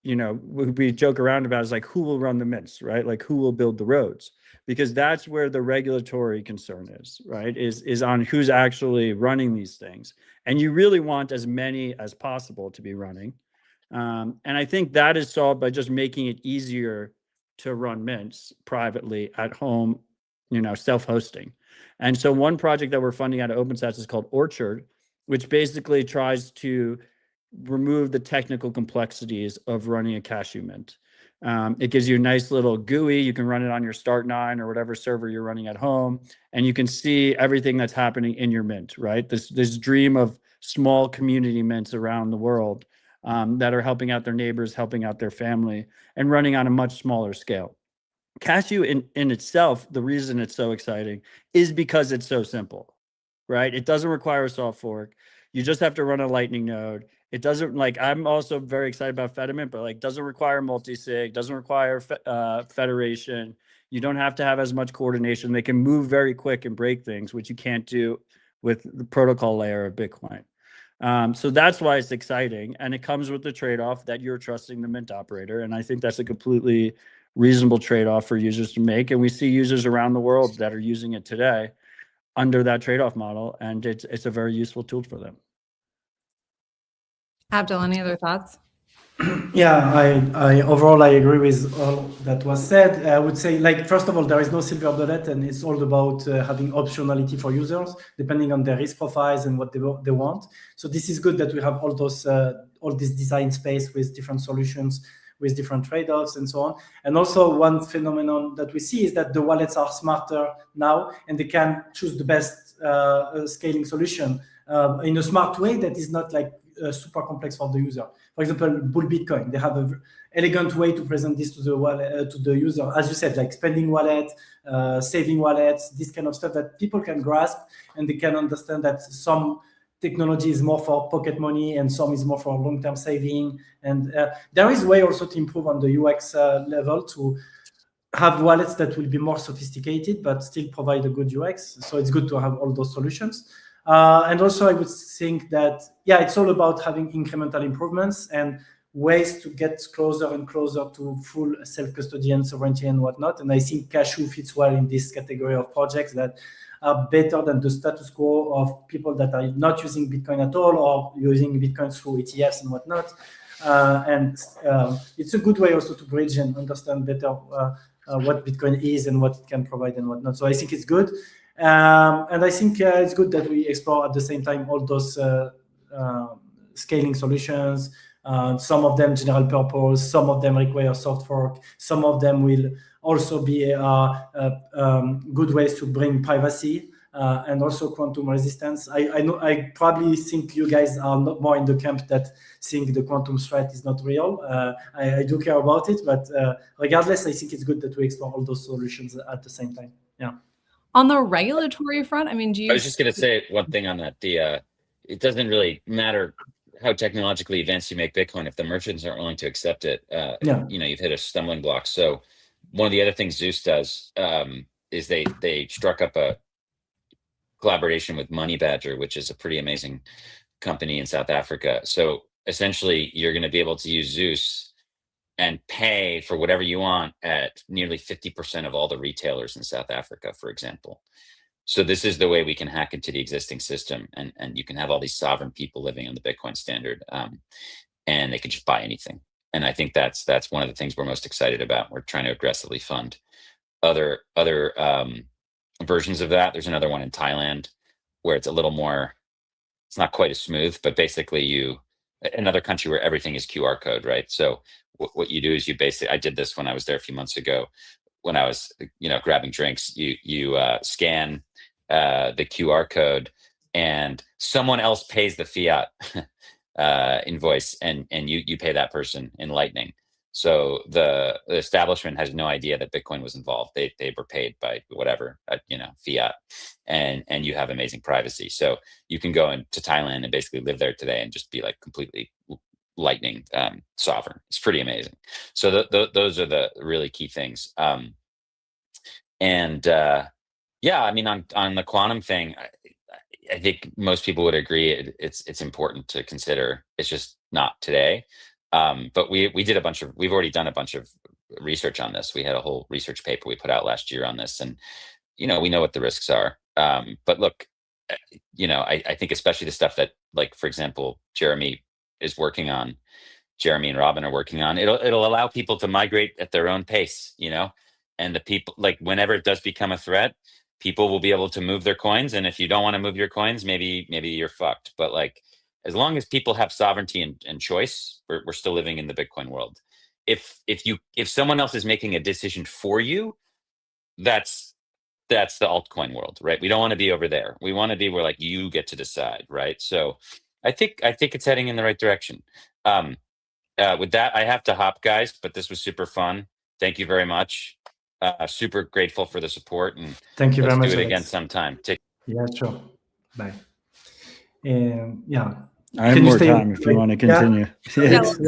Speaker 4: we joke around about is like who will run the mints, right? Like who will build the roads, because that's where the regulatory concern is, right? Is on who's actually running these things. And you really want as many as possible to be running. And I think that is solved by just making it easier to run mints privately at home, self-hosting. And so one project that we're funding out of OpenSats is called Orchard, which basically tries to remove the technical complexities of running a Cashew mint. It gives you a nice little GUI. You can run it on your Start9 or whatever server you're running at home, and you can see everything that's happening in your mint, right? This dream of small community mints around the world that are helping out their neighbors, helping out their family, and running on a much smaller scale. Cashew in itself, the reason it's so exciting is because it's so simple, right? It doesn't require a soft fork. You just have to run a Lightning node. It doesn't I'm also very excited about Fedimint, but doesn't require multi-sig, doesn't require federation. You don't have to have as much coordination. They can move very quick and break things, which you can't do with the protocol layer of Bitcoin. So that's why it's exciting. And it comes with the trade-off that you're trusting the mint operator. And I think that's a completely reasonable trade-off for users to make. And we see users around the world that are using it today under that trade-off model. And it's a very useful tool for them.
Speaker 2: Abdul, any other thoughts?
Speaker 1: Yeah, I overall I agree with all that was said. I would say, first of all, there is no silver bullet, and it's all about having optionality for users depending on their risk profiles and what they want. So this is good that we have all this design space with different solutions, with different trade-offs and so on. And also one phenomenon that we see is that the wallets are smarter now, and they can choose the best scaling solution in a smart way that is not super complex for the user. For example, Bull Bitcoin, they have an elegant way to present this to the wallet, to the user, as you said, like spending wallet, saving wallets, this kind of stuff that people can grasp, and they can understand that some technology is more for pocket money and some is more for long-term saving. And there is a way also to improve on the UX level to have wallets that will be more sophisticated but still provide a good UX. So it's good to have all those solutions. And also I would think that, yeah, it's all about having incremental improvements and ways to get closer and closer to full self-custody and sovereignty and whatnot. And I think Cashew fits well in this category of projects that are better than the status quo of people that are not using Bitcoin at all or using Bitcoin through ETFs and whatnot. It's a good way also to bridge and understand better what Bitcoin is and what it can provide and whatnot. So I think it's good. And I think it's good that we explore at the same time all those scaling solutions. Some of them general purpose, some of them require soft fork, some of them will also be good ways to bring privacy and also quantum resistance. I probably think you guys are not more in the camp that think the quantum threat is not real. I do care about it, but regardless, I think it's good that we explore all those solutions at the same time. Yeah.
Speaker 2: On the regulatory front, I mean,
Speaker 3: I was just going to say one thing on that. It doesn't really matter how technologically advanced you make Bitcoin if the merchants aren't willing to accept it. You've hit a stumbling block. So one of the other things Zeus does is they struck up a collaboration with Money Badger, which is a pretty amazing company in South Africa. So essentially, you're going to be able to use Zeus and pay for whatever you want at nearly 50% of all the retailers in South Africa, for example. So this is the way we can hack into the existing system, and you can have all these sovereign people living on the Bitcoin standard, and they can just buy anything. And I think that's one of the things we're most excited about. We're trying to aggressively fund other versions of that. There's another one in Thailand where it's a little more, it's not quite as smooth, but basically another country where everything is QR code, right? So what you do is I did this when I was there a few months ago, when I was, grabbing drinks, you scan the QR code and someone else pays the fiat invoice and you pay that person in Lightning. So the establishment has no idea that Bitcoin was involved. They were paid by whatever, fiat, and you have amazing privacy. So you can go into Thailand and basically live there today and just be like completely Lightning sovereign. It's pretty amazing. So those are the really key things. On the quantum thing, I think most people would agree it's important to consider. It's just not today. But we've already done a bunch of research on this. We had a whole research paper we put out last year on this, and we know what the risks are. But look, I think especially the stuff that, like, for example, Jeremy and Robin are working on, it'll allow people to migrate at their own pace, and the people, like, whenever it does become a threat, people will be able to move their coins. And if you don't want to move your coins, maybe you're fucked. But like, as long as people have sovereignty and choice, we're still living in the Bitcoin world. If someone else is making a decision for you, that's the altcoin world, right? We don't want to be over there. We want to be where, like, you get to decide, right? So I think it's heading in the right direction. With that, I have to hop, guys, but this was super fun. Thank you very much. Super grateful for the support, and
Speaker 1: thank you very much.
Speaker 3: Let's do it again sometime.
Speaker 1: Yeah, sure. Bye. Yeah.
Speaker 4: I have more time if you want to continue.
Speaker 2: Yeah, let's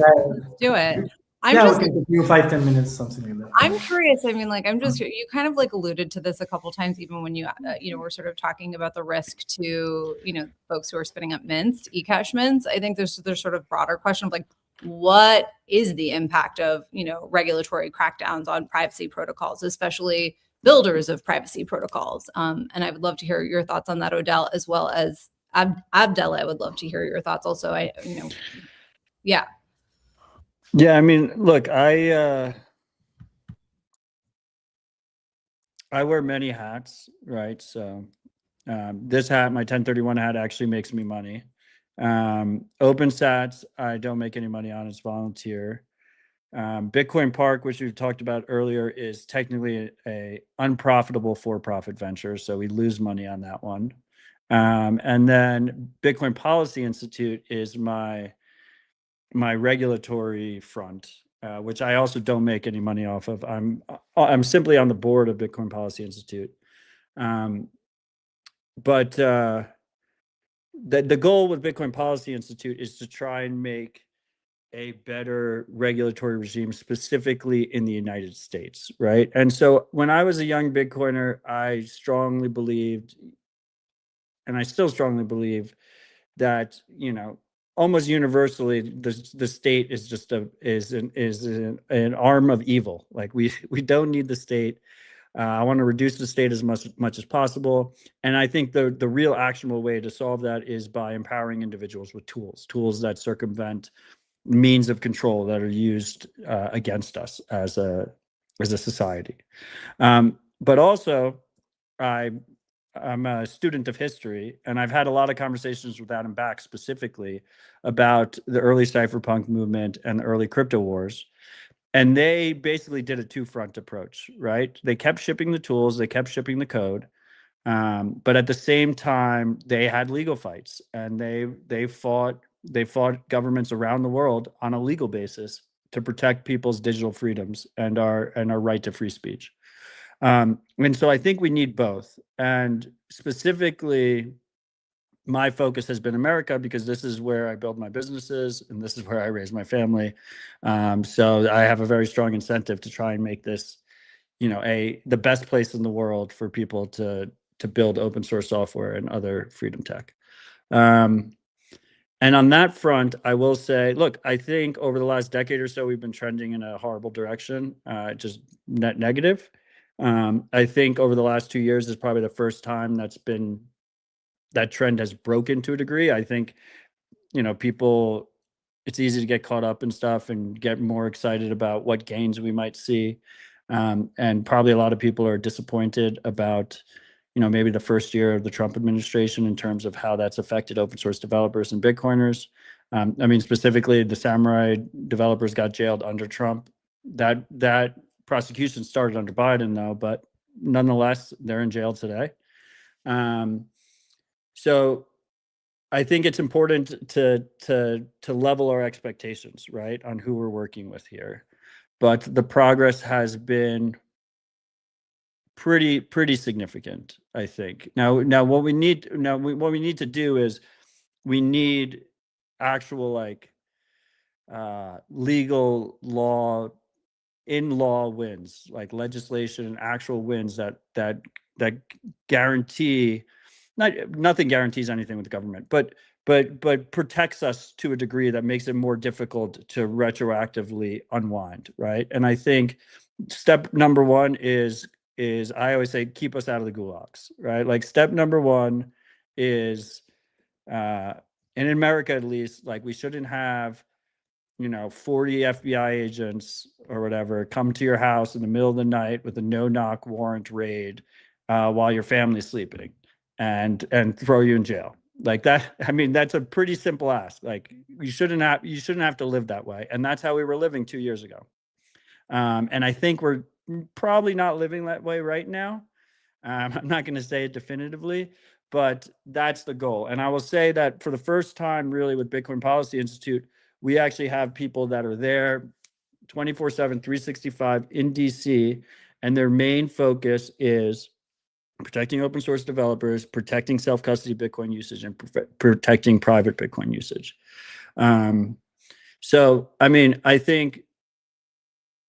Speaker 2: do it.
Speaker 1: We can continue 5-10 minutes, something like that.
Speaker 2: I'm curious. I mean, like, you kind of like alluded to this a couple times, even when you were sort of talking about the risk to, folks who are spinning up mints, eCash mints. I think there's sort of broader question of like, what is the impact of, regulatory crackdowns on privacy protocols, especially builders of privacy protocols? And I would love to hear your thoughts on that, Odell, as well as Abdel. I would love to hear your thoughts also. Yeah.
Speaker 4: I mean, look, I wear many hats, right? So this hat, my 1031 hat, actually makes me money. OpenSats, I don't make any money on. It's volunteer. Bitcoin Park, which we've talked about earlier, is technically a unprofitable for-profit venture, so we lose money on that one. And then Bitcoin Policy Institute is my regulatory front, which I also don't make any money off of. I'm simply on the board of Bitcoin Policy Institute. But the goal with Bitcoin Policy Institute is to try and make a better regulatory regime, specifically in the United States, right? And so when I was a young Bitcoiner, I strongly believed, and I still strongly believe, that, you know, almost universally the state is just an arm of evil. Like we don't need the state. I want to reduce the state as much as possible. And I think the real actionable way to solve that is by empowering individuals with tools that circumvent means of control that are used against us as a society. But also, I'm a student of history, and I've had a lot of conversations with Adam Back specifically about the early cypherpunk movement and the early crypto wars. And they basically did a two-front approach, right? They kept shipping the tools, they kept shipping the code, but at the same time, they had legal fights, and they fought governments around the world on a legal basis to protect people's digital freedoms and our right to free speech. And so I think we need both. And specifically, my focus has been America, because this is where I build my businesses and this is where I raise my family. So I have a very strong incentive to try and make this, you know, the best place in the world for people to build open source software and other freedom tech. And on that front, I will say, look, I think over the last decade or so, we've been trending in a horrible direction, just net negative. I think over the last 2 years is probably the first time that trend has broken to a degree. I think, you know, people, it's easy to get caught up in stuff and get more excited about what gains we might see. And probably a lot of people are disappointed about, you know, maybe the first year of the Trump administration in terms of how that's affected open source developers and Bitcoiners. I mean, specifically, the Samurai developers got jailed under Trump. That prosecution started under Biden, though, but nonetheless, they're in jail today. So I think it's important to level our expectations, right, on who we're working with here. But the progress has been pretty significant, I think. Now what we need to do is we need actual, like, legal law, in-law wins, like legislation and actual wins that guarantee, nothing guarantees anything with the government, but protects us to a degree that makes it more difficult to retroactively unwind, right? And I think step number one is I always say, keep us out of the gulags, right? Like, step number one is, and in America at least, like, we shouldn't have, you know, 40 FBI agents or whatever come to your house in the middle of the night with a no-knock warrant raid while your family's sleeping and throw you in jail. Like that, I mean, that's a pretty simple ask. Like, you shouldn't have to live that way. And that's how we were living 2 years ago. And I think we're probably not living that way right now. I'm not going to say it definitively, but that's the goal. And I will say that for the first time, really, with Bitcoin Policy Institute, we actually have people that are there 24/7, 365 in DC, and their main focus is protecting open source developers, protecting self-custody Bitcoin usage, and protecting private Bitcoin usage. So, I mean, I think,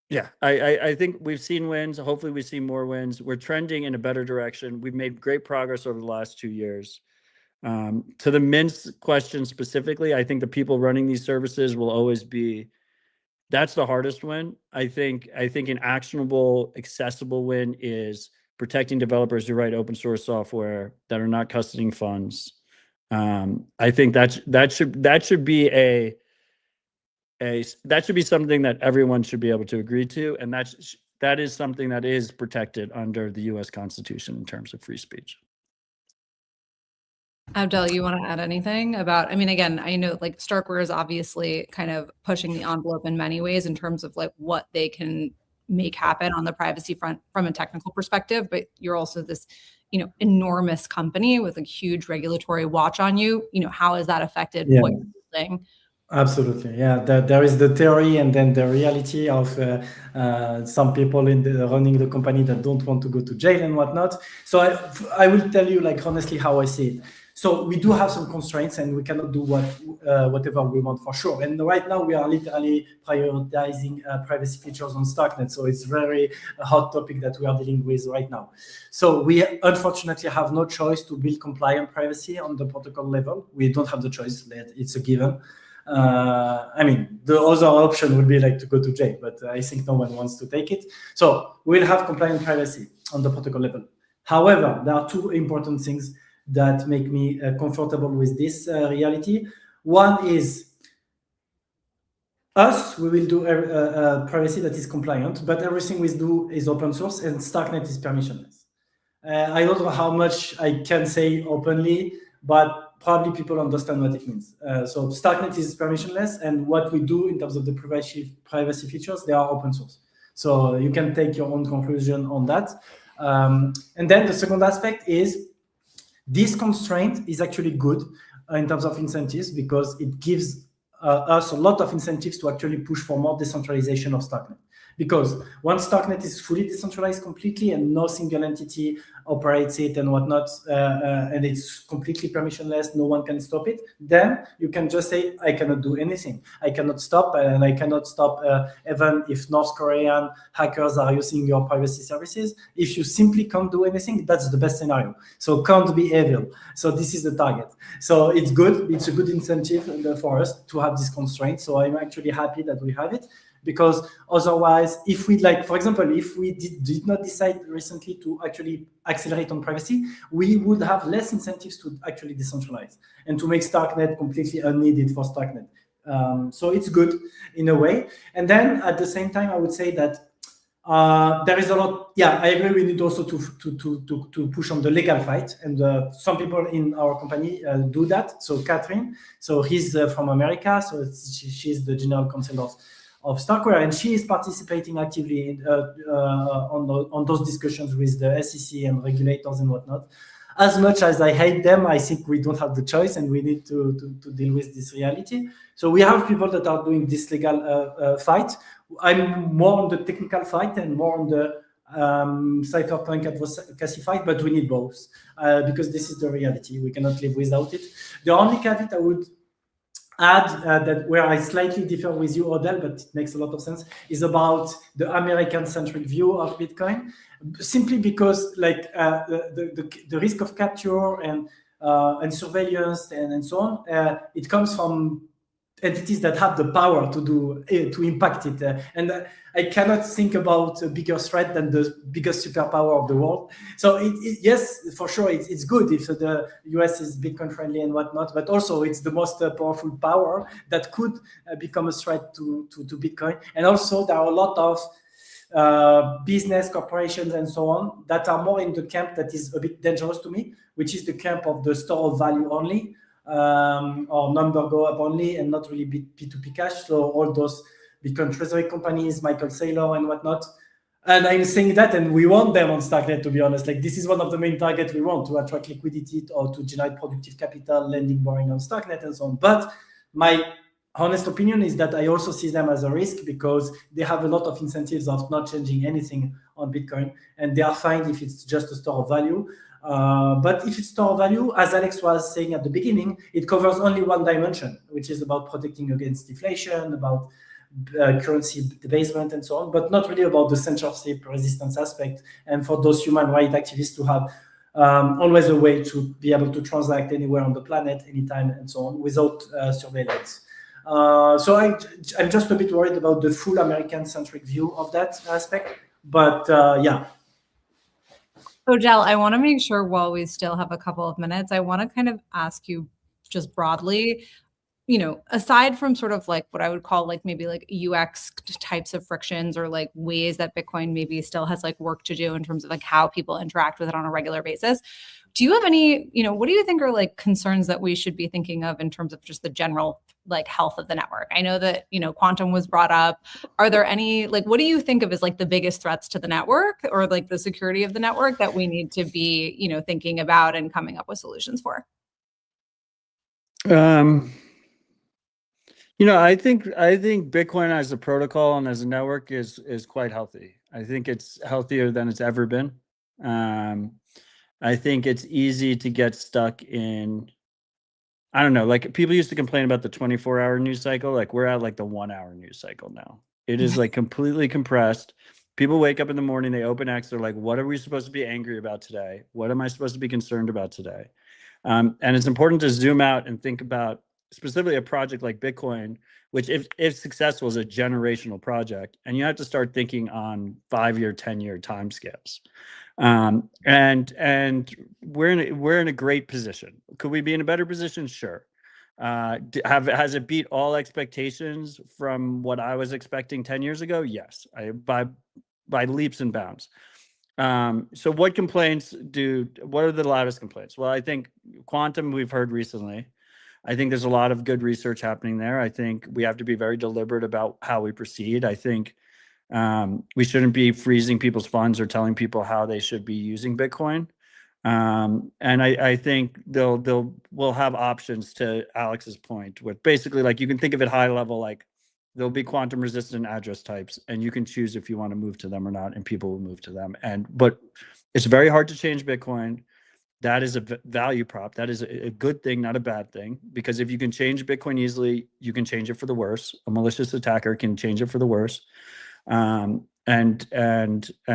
Speaker 4: yeah, I think we've seen wins. Hopefully we see more wins. We're trending in a better direction. We've made great progress over the last 2 years. To the Mint's question specifically, I think the people running these services will always be, that's the hardest win. I think an actionable, accessible win is protecting developers who write open source software that are not custodying funds. I think that should be something that everyone should be able to agree to, and that is something that is protected under the U.S. Constitution in terms of free speech.
Speaker 2: Abdel, you want to add anything about, I mean, again, I know, like, Starkware is obviously kind of pushing the envelope in many ways in terms of, like, what they can make happen on the privacy front from a technical perspective, but you're also this, you know, enormous company with a huge regulatory watch on you. You know, how has that affected what you're building?
Speaker 1: Absolutely, yeah. There is the theory and then the reality of some people running the company that don't want to go to jail and whatnot. So I will tell you, like, honestly, how I see it. So we do have some constraints, and we cannot do whatever we want for sure. And right now we are literally prioritizing privacy features on Starknet. So it's very hot topic that we are dealing with right now. So we unfortunately have no choice to build compliant privacy on the protocol level. We don't have the choice. It's a given. I mean, the other option would be like to go to jail, but I think no one wants to take it. So we'll have compliant privacy on the protocol level. However, there are two important things that make me comfortable with this reality. One is we will do privacy that is compliant, but everything we do is open source, and Starknet is permissionless. I don't know how much I can say openly, but probably people understand what it means. So Starknet is permissionless, and what we do in terms of the privacy features, they are open source. So you can take your own conclusion on that. And then the second aspect is this constraint is actually good in terms of incentives, because it gives us a lot of incentives to actually push for more decentralization of Starknet. Because once Starknet is fully decentralized completely and no single entity operates it and whatnot, and it's completely permissionless, no one can stop it, then you can just say, I cannot do anything. I cannot stop, and I cannot stop even if North Korean hackers are using your privacy services. If you simply can't do anything, that's the best scenario. So can't be evil. So this is the target. So it's good. It's a good incentive for us to have this constraint. So I'm actually happy that we have it. Because otherwise, if we for example, if we did not decide recently to actually accelerate on privacy, we would have less incentives to actually decentralize and to make Starknet completely unneeded for Starknet. So it's good in a way. And then at the same time, I would say that there is a lot. Yeah, I agree. We need also to push on the legal fight, and some people in our company do that. So Catherine, so he's from America, so she's the general counsel of Starkware, and she is participating actively on those discussions with the SEC and regulators and whatnot. As much as I hate them, I think we don't have the choice, and we need to deal with this reality. So we have people that are doing this legal fight. I'm more on the technical fight and more on the cypherpunk advocacy fight, but we need both because this is the reality. We cannot live without it. The only caveat I would add that where I slightly differ with you, Odell, but it makes a lot of sense, is about the American-centric view of Bitcoin, simply because the risk of capture and surveillance and so on, it comes from entities that have the power to impact it, and I cannot think about a bigger threat than the biggest superpower of the world. So yes, for sure, it's good if the US is Bitcoin friendly and whatnot, but also it's the most powerful power that could become a threat to Bitcoin. And also there are a lot of business corporations and so on that are more in the camp that is a bit dangerous to me, which is the camp of the store of value only, or number go up only, and not really P2P cash. So all those Bitcoin treasury companies, Michael Saylor and whatnot. And I'm saying that, and we want them on Starknet, to be honest. Like, this is one of the main targets we want, to attract liquidity or to generate productive capital, lending, borrowing on Starknet and so on. But my honest opinion is that I also see them as a risk, because they have a lot of incentives of not changing anything on Bitcoin, and they are fine if it's just a store of value. But if it's store of value, as Alex was saying at the beginning, it covers only one dimension, which is about protecting against deflation, about currency debasement and so on, but not really about the censorship resistance aspect, and for those human rights activists to have always a way to be able to transact anywhere on the planet, anytime and so on, without surveillance. So I'm just a bit worried about the full American-centric view of that aspect, but yeah.
Speaker 2: Odell, I want to make sure, while we still have a couple of minutes, I want to kind of ask you just broadly, aside from sort of like what I would call like maybe like UX types of frictions, or like ways that Bitcoin maybe still has like work to do in terms of like how people interact with it on a regular basis, do you have any, what do you think are like concerns that we should be thinking of in terms of just the general like health of the network? I know that, quantum was brought up. Are there any, like, what do you think of as like the biggest threats to the network, or like the security of the network, that we need to be, thinking about and coming up with solutions for?
Speaker 4: I think Bitcoin as a protocol and as a network is quite healthy. I think it's healthier than it's ever been. I think it's easy to get stuck in, I don't know, like people used to complain about the 24-hour news cycle. Like we're at like the 1-hour news cycle now. It is like completely compressed. People wake up in the morning, they open X, they're like, what are we supposed to be angry about today? What am I supposed to be concerned about today? And it's important to zoom out and think about specifically a project like Bitcoin, which if successful is a generational project, and you have to start thinking on 5-year, 10-year timescales. And we're in a great position. Could we be in a better position? Sure. Has it beat all expectations from what I was expecting 10 years ago? Yes, by leaps and bounds. So what are the loudest complaints? Well, I think quantum we've heard recently. I think there's a lot of good research happening there. I think we have to be very deliberate about how we proceed. I think we shouldn't be freezing people's funds or telling people how they should be using Bitcoin. And I think we'll have options, to Alex's point, with basically, like, you can think of it high level, like there'll be quantum resistant address types and you can choose if you want to move to them or not, and people will move to them. But it's very hard to change Bitcoin. That is a value prop. That is a good thing, not a bad thing, because if you can change Bitcoin easily, you can change it for the worse. A malicious attacker can change it for the worse. And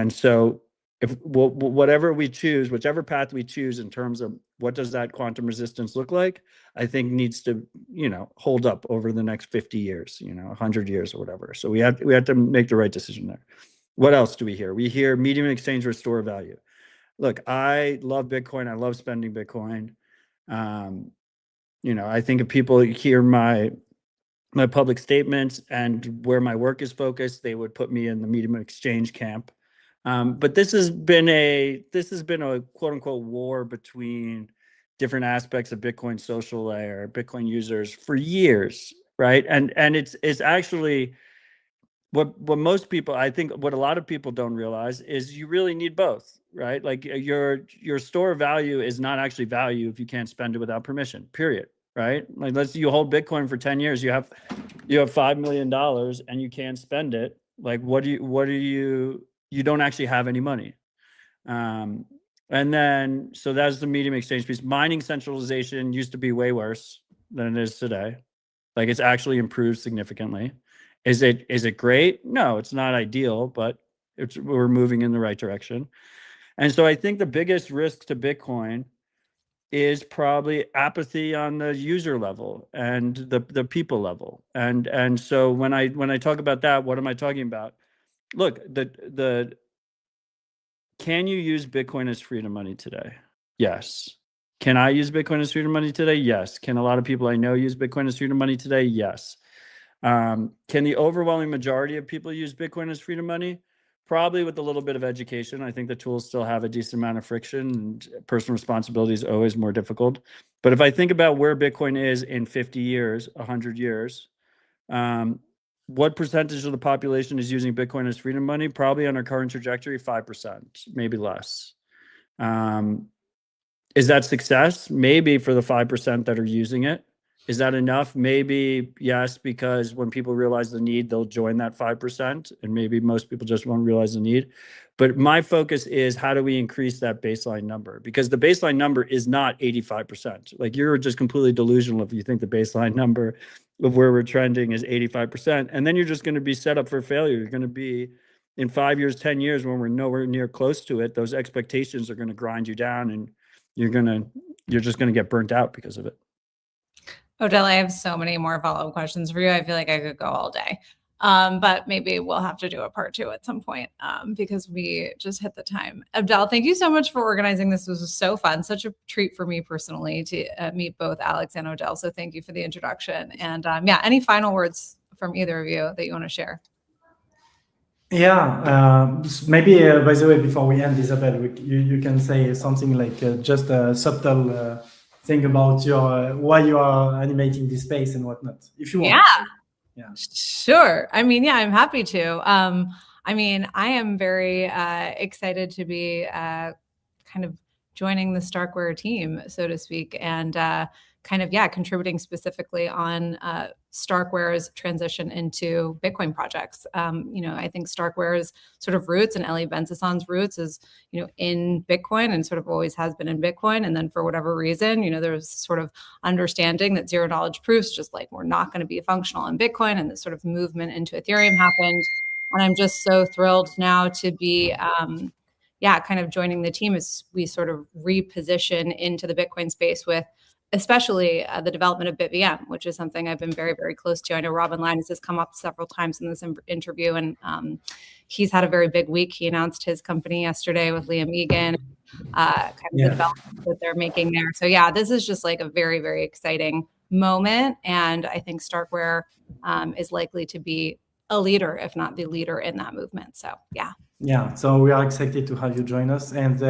Speaker 4: so if whatever we choose, whichever path we choose in terms of what does that quantum resistance look like, I think needs to, hold up over the next 50 years, 100 years or whatever. So we have to make the right decision there. What else do we hear? We hear medium exchange restore value. Look, I love Bitcoin. I love spending Bitcoin. I think if people hear my public statements and where my work is focused, they would put me in the medium exchange camp. But this has been a quote unquote war between different aspects of Bitcoin social layer, Bitcoin users for years, right? And it's actually what most people, I think what a lot of people don't realize is you really need both, right? Like your store value is not actually value if you can't spend it without permission, period. Right? Like let's say you hold Bitcoin for 10 years, you have $5 million and you can't spend it. Like you don't actually have any money. And then, so that's the medium exchange piece. Mining centralization used to be way worse than it is today. Like it's actually improved significantly. Is it great? No, it's not ideal, but we're moving in the right direction. And so I think the biggest risk to Bitcoin is probably apathy on the user level and the people level. And so when I talk about that, what am I talking about? Look, can you use Bitcoin as freedom money today? Yes. Can I use Bitcoin as freedom money today? Yes. Can a lot of people I know use Bitcoin as freedom money today? Yes. Can the overwhelming majority of people use Bitcoin as freedom money? Probably with a little bit of education. I think the tools still have a decent amount of friction, and personal responsibility is always more difficult. But if I think about where Bitcoin is in 50 years, 100 years, what percentage of the population is using Bitcoin as freedom money? Probably on our current trajectory, 5%, maybe less. Is that success? Maybe for the 5% that are using it. Is that enough? Maybe yes, because when people realize the need, they'll join that 5%, and maybe most people just won't realize the need. But my focus is how do we increase that baseline number? Because the baseline number is not 85%. Like you're just completely delusional if you think the baseline number of where we're trending is 85%. And then you're just going to be set up for failure. You're going to be in 5 years, 10 years, when we're nowhere near close to it, those expectations are going to grind you down, and you're just going to get burnt out because of it.
Speaker 2: Odell, I have so many more follow-up questions for you. I feel like I could go all day. But maybe we'll have to do a part 2 at some point because we just hit the time. Abdel, thank you so much for organizing this. This was so fun. Such a treat for me personally to meet both Alex and Odell. So thank you for the introduction. And any final words from either of you that you want to share?
Speaker 1: Yeah, maybe, by the way, before we end, Isabel, you can say something like just a subtle thing about why you are animating this space and whatnot, if you want.
Speaker 2: Yeah, sure. I mean, yeah, I'm happy to. I mean, I am very excited to be kind of joining the Starkware team, so to speak. And kind of, yeah, contributing specifically on Starkware's transition into Bitcoin projects. I think Starkware's sort of roots and Eli Ben-Sassan's roots is, in Bitcoin and sort of always has been in Bitcoin. And then for whatever reason, there's sort of understanding that zero knowledge proofs just like we're not going to be functional in Bitcoin, and this sort of movement into Ethereum happened. And I'm just so thrilled now to be kind of joining the team as we sort of reposition into the Bitcoin space with especially the development of BitVM, which is something I've been very, very close to. I know Robin Linus has come up several times in this interview, and he's had a very big week. He announced his company yesterday with Liam Egan, the development that they're making there. So yeah, this is just like a very, very exciting moment. And I think Starkware is likely to be a leader, if not the leader in that movement. So yeah.
Speaker 1: Yeah, so we are excited to have you join us, and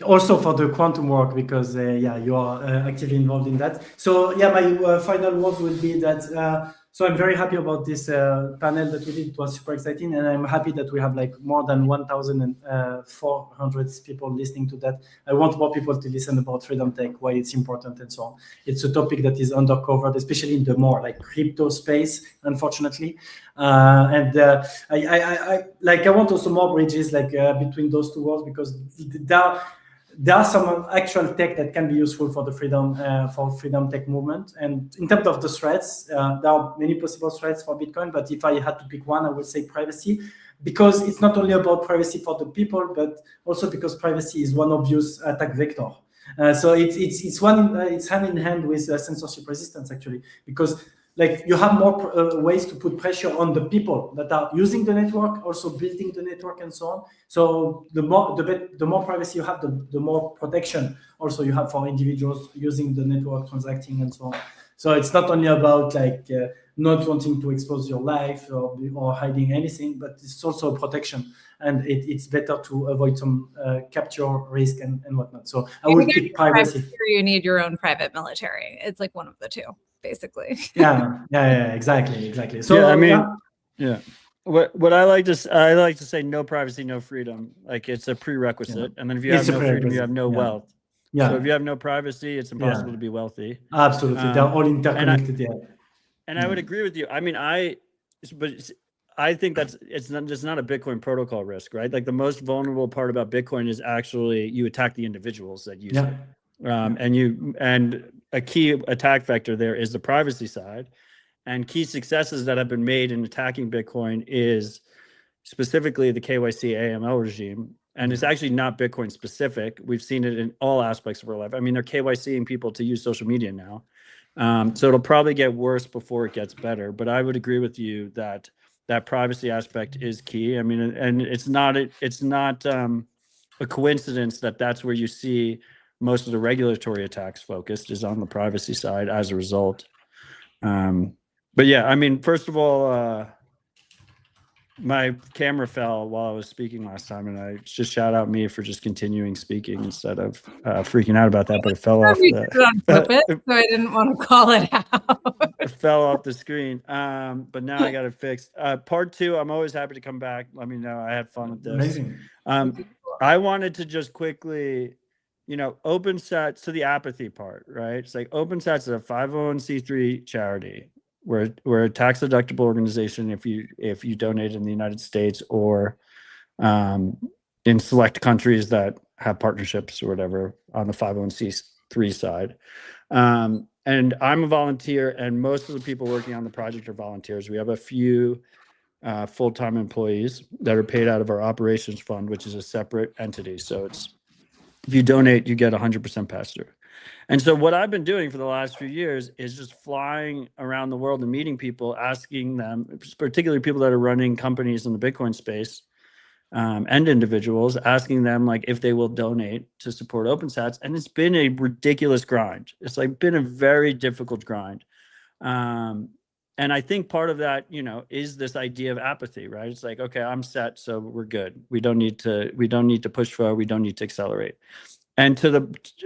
Speaker 1: also for the quantum work, because you are actively involved in that. So yeah, my final words will be that so I'm very happy about this panel that we did. It was super exciting, and I'm happy that we have like more than 1,400 people listening to that. I want more people to listen about Freedom Tech, why it's important, and so on. It's a topic that is undercovered, especially in the more like crypto space, unfortunately. I want also more bridges between those two worlds, because there are some actual tech that can be useful for the freedom tech movement. And in terms of the threats, there are many possible threats for Bitcoin. But if I had to pick one, I would say privacy, because it's not only about privacy for the people, but also because privacy is one obvious attack vector. So it's hand in hand with censorship resistance, actually, because you have more ways to put pressure on the people that are using the network, also building the network, and so on. So the more privacy you have, the more protection also you have for individuals using the network, transacting, and so on. So it's not only about not wanting to expose your life or hiding anything, but it's also a protection, and it's better to avoid some capture risk and whatnot. So I would pick privacy.
Speaker 2: You need your own private military. It's like one of the two, basically.
Speaker 1: Yeah, exactly. So
Speaker 4: yeah. What I like to say, no privacy, no freedom. Like, it's a prerequisite, and then if you have no freedom, you have no wealth. Yeah. So if you have no privacy, it's impossible to be wealthy.
Speaker 1: Absolutely, they're all interconnected.
Speaker 4: And I would agree with you. I mean, I think it's not a Bitcoin protocol risk, right? Like, the most vulnerable part about Bitcoin is actually you attack the individuals that use it. And a key attack vector there is the privacy side. And key successes that have been made in attacking Bitcoin is specifically the KYC AML regime. And it's actually not Bitcoin specific. We've seen it in all aspects of our life. I mean, they're KYCing people to use social media now. So it'll probably get worse before it gets better. But I would agree with you that privacy aspect is key. I mean, and it's not a coincidence that that's where you see most of the regulatory attacks focused, is on the privacy side as a result. But yeah, I mean, first of all, my camera fell while I was speaking last time, and I just shout out me for just continuing speaking instead of freaking out about that, but it fell off.
Speaker 2: So I didn't want to call it out.
Speaker 4: It fell off the screen, but now I got it fixed. Part two, I'm always happy to come back. Let me know. I had fun with this.
Speaker 1: Amazing.
Speaker 4: I wanted to just quickly, OpenSats to the apathy part, right? It's like OpenSats is a 501c3 charity. We're a tax deductible organization if you donate in the United States or in select countries that have partnerships or whatever on the 501c3 side. And I'm a volunteer, and most of the people working on the project are volunteers. We have a few full-time employees that are paid out of our operations fund, which is a separate entity. So if you donate, you get 100% pass-through. And so what I've been doing for the last few years is just flying around the world and meeting people, asking them, particularly people that are running companies in the Bitcoin space, and individuals, asking them if they will donate to support OpenSats. And it's been a ridiculous grind. It's been a very difficult grind. And I think part of that, is this idea of apathy, right? It's like, okay, I'm set, so we're good. We don't need to push forward. We don't need to accelerate. And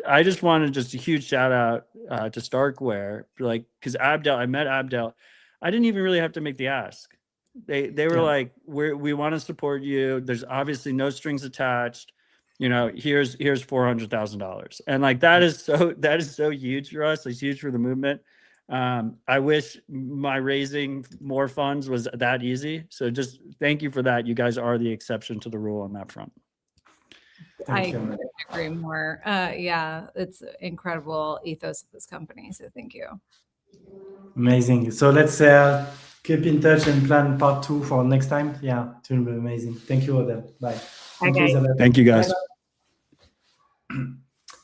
Speaker 4: I just wanted a huge shout out to Starkware, because I met Abdel. I didn't even really have to make the ask. They were like, we want to support you. There's obviously no strings attached. you know, here's $400,000, and like that is so huge for us. It's huge for the movement. I wish my raising more funds was that easy. So just thank you for that. You guys are the exception to the rule on that front.
Speaker 1: Thank
Speaker 2: I
Speaker 1: you.
Speaker 2: couldn't agree more. Yeah, it's incredible ethos of this company. So thank you.
Speaker 1: Amazing. So let's keep in touch and plan part 2 for next time. Yeah, it will be amazing. Thank you, Odell. Bye. Thank you,
Speaker 2: Okay.
Speaker 1: Isabel.
Speaker 4: Thank you, guys.
Speaker 1: Bye-bye.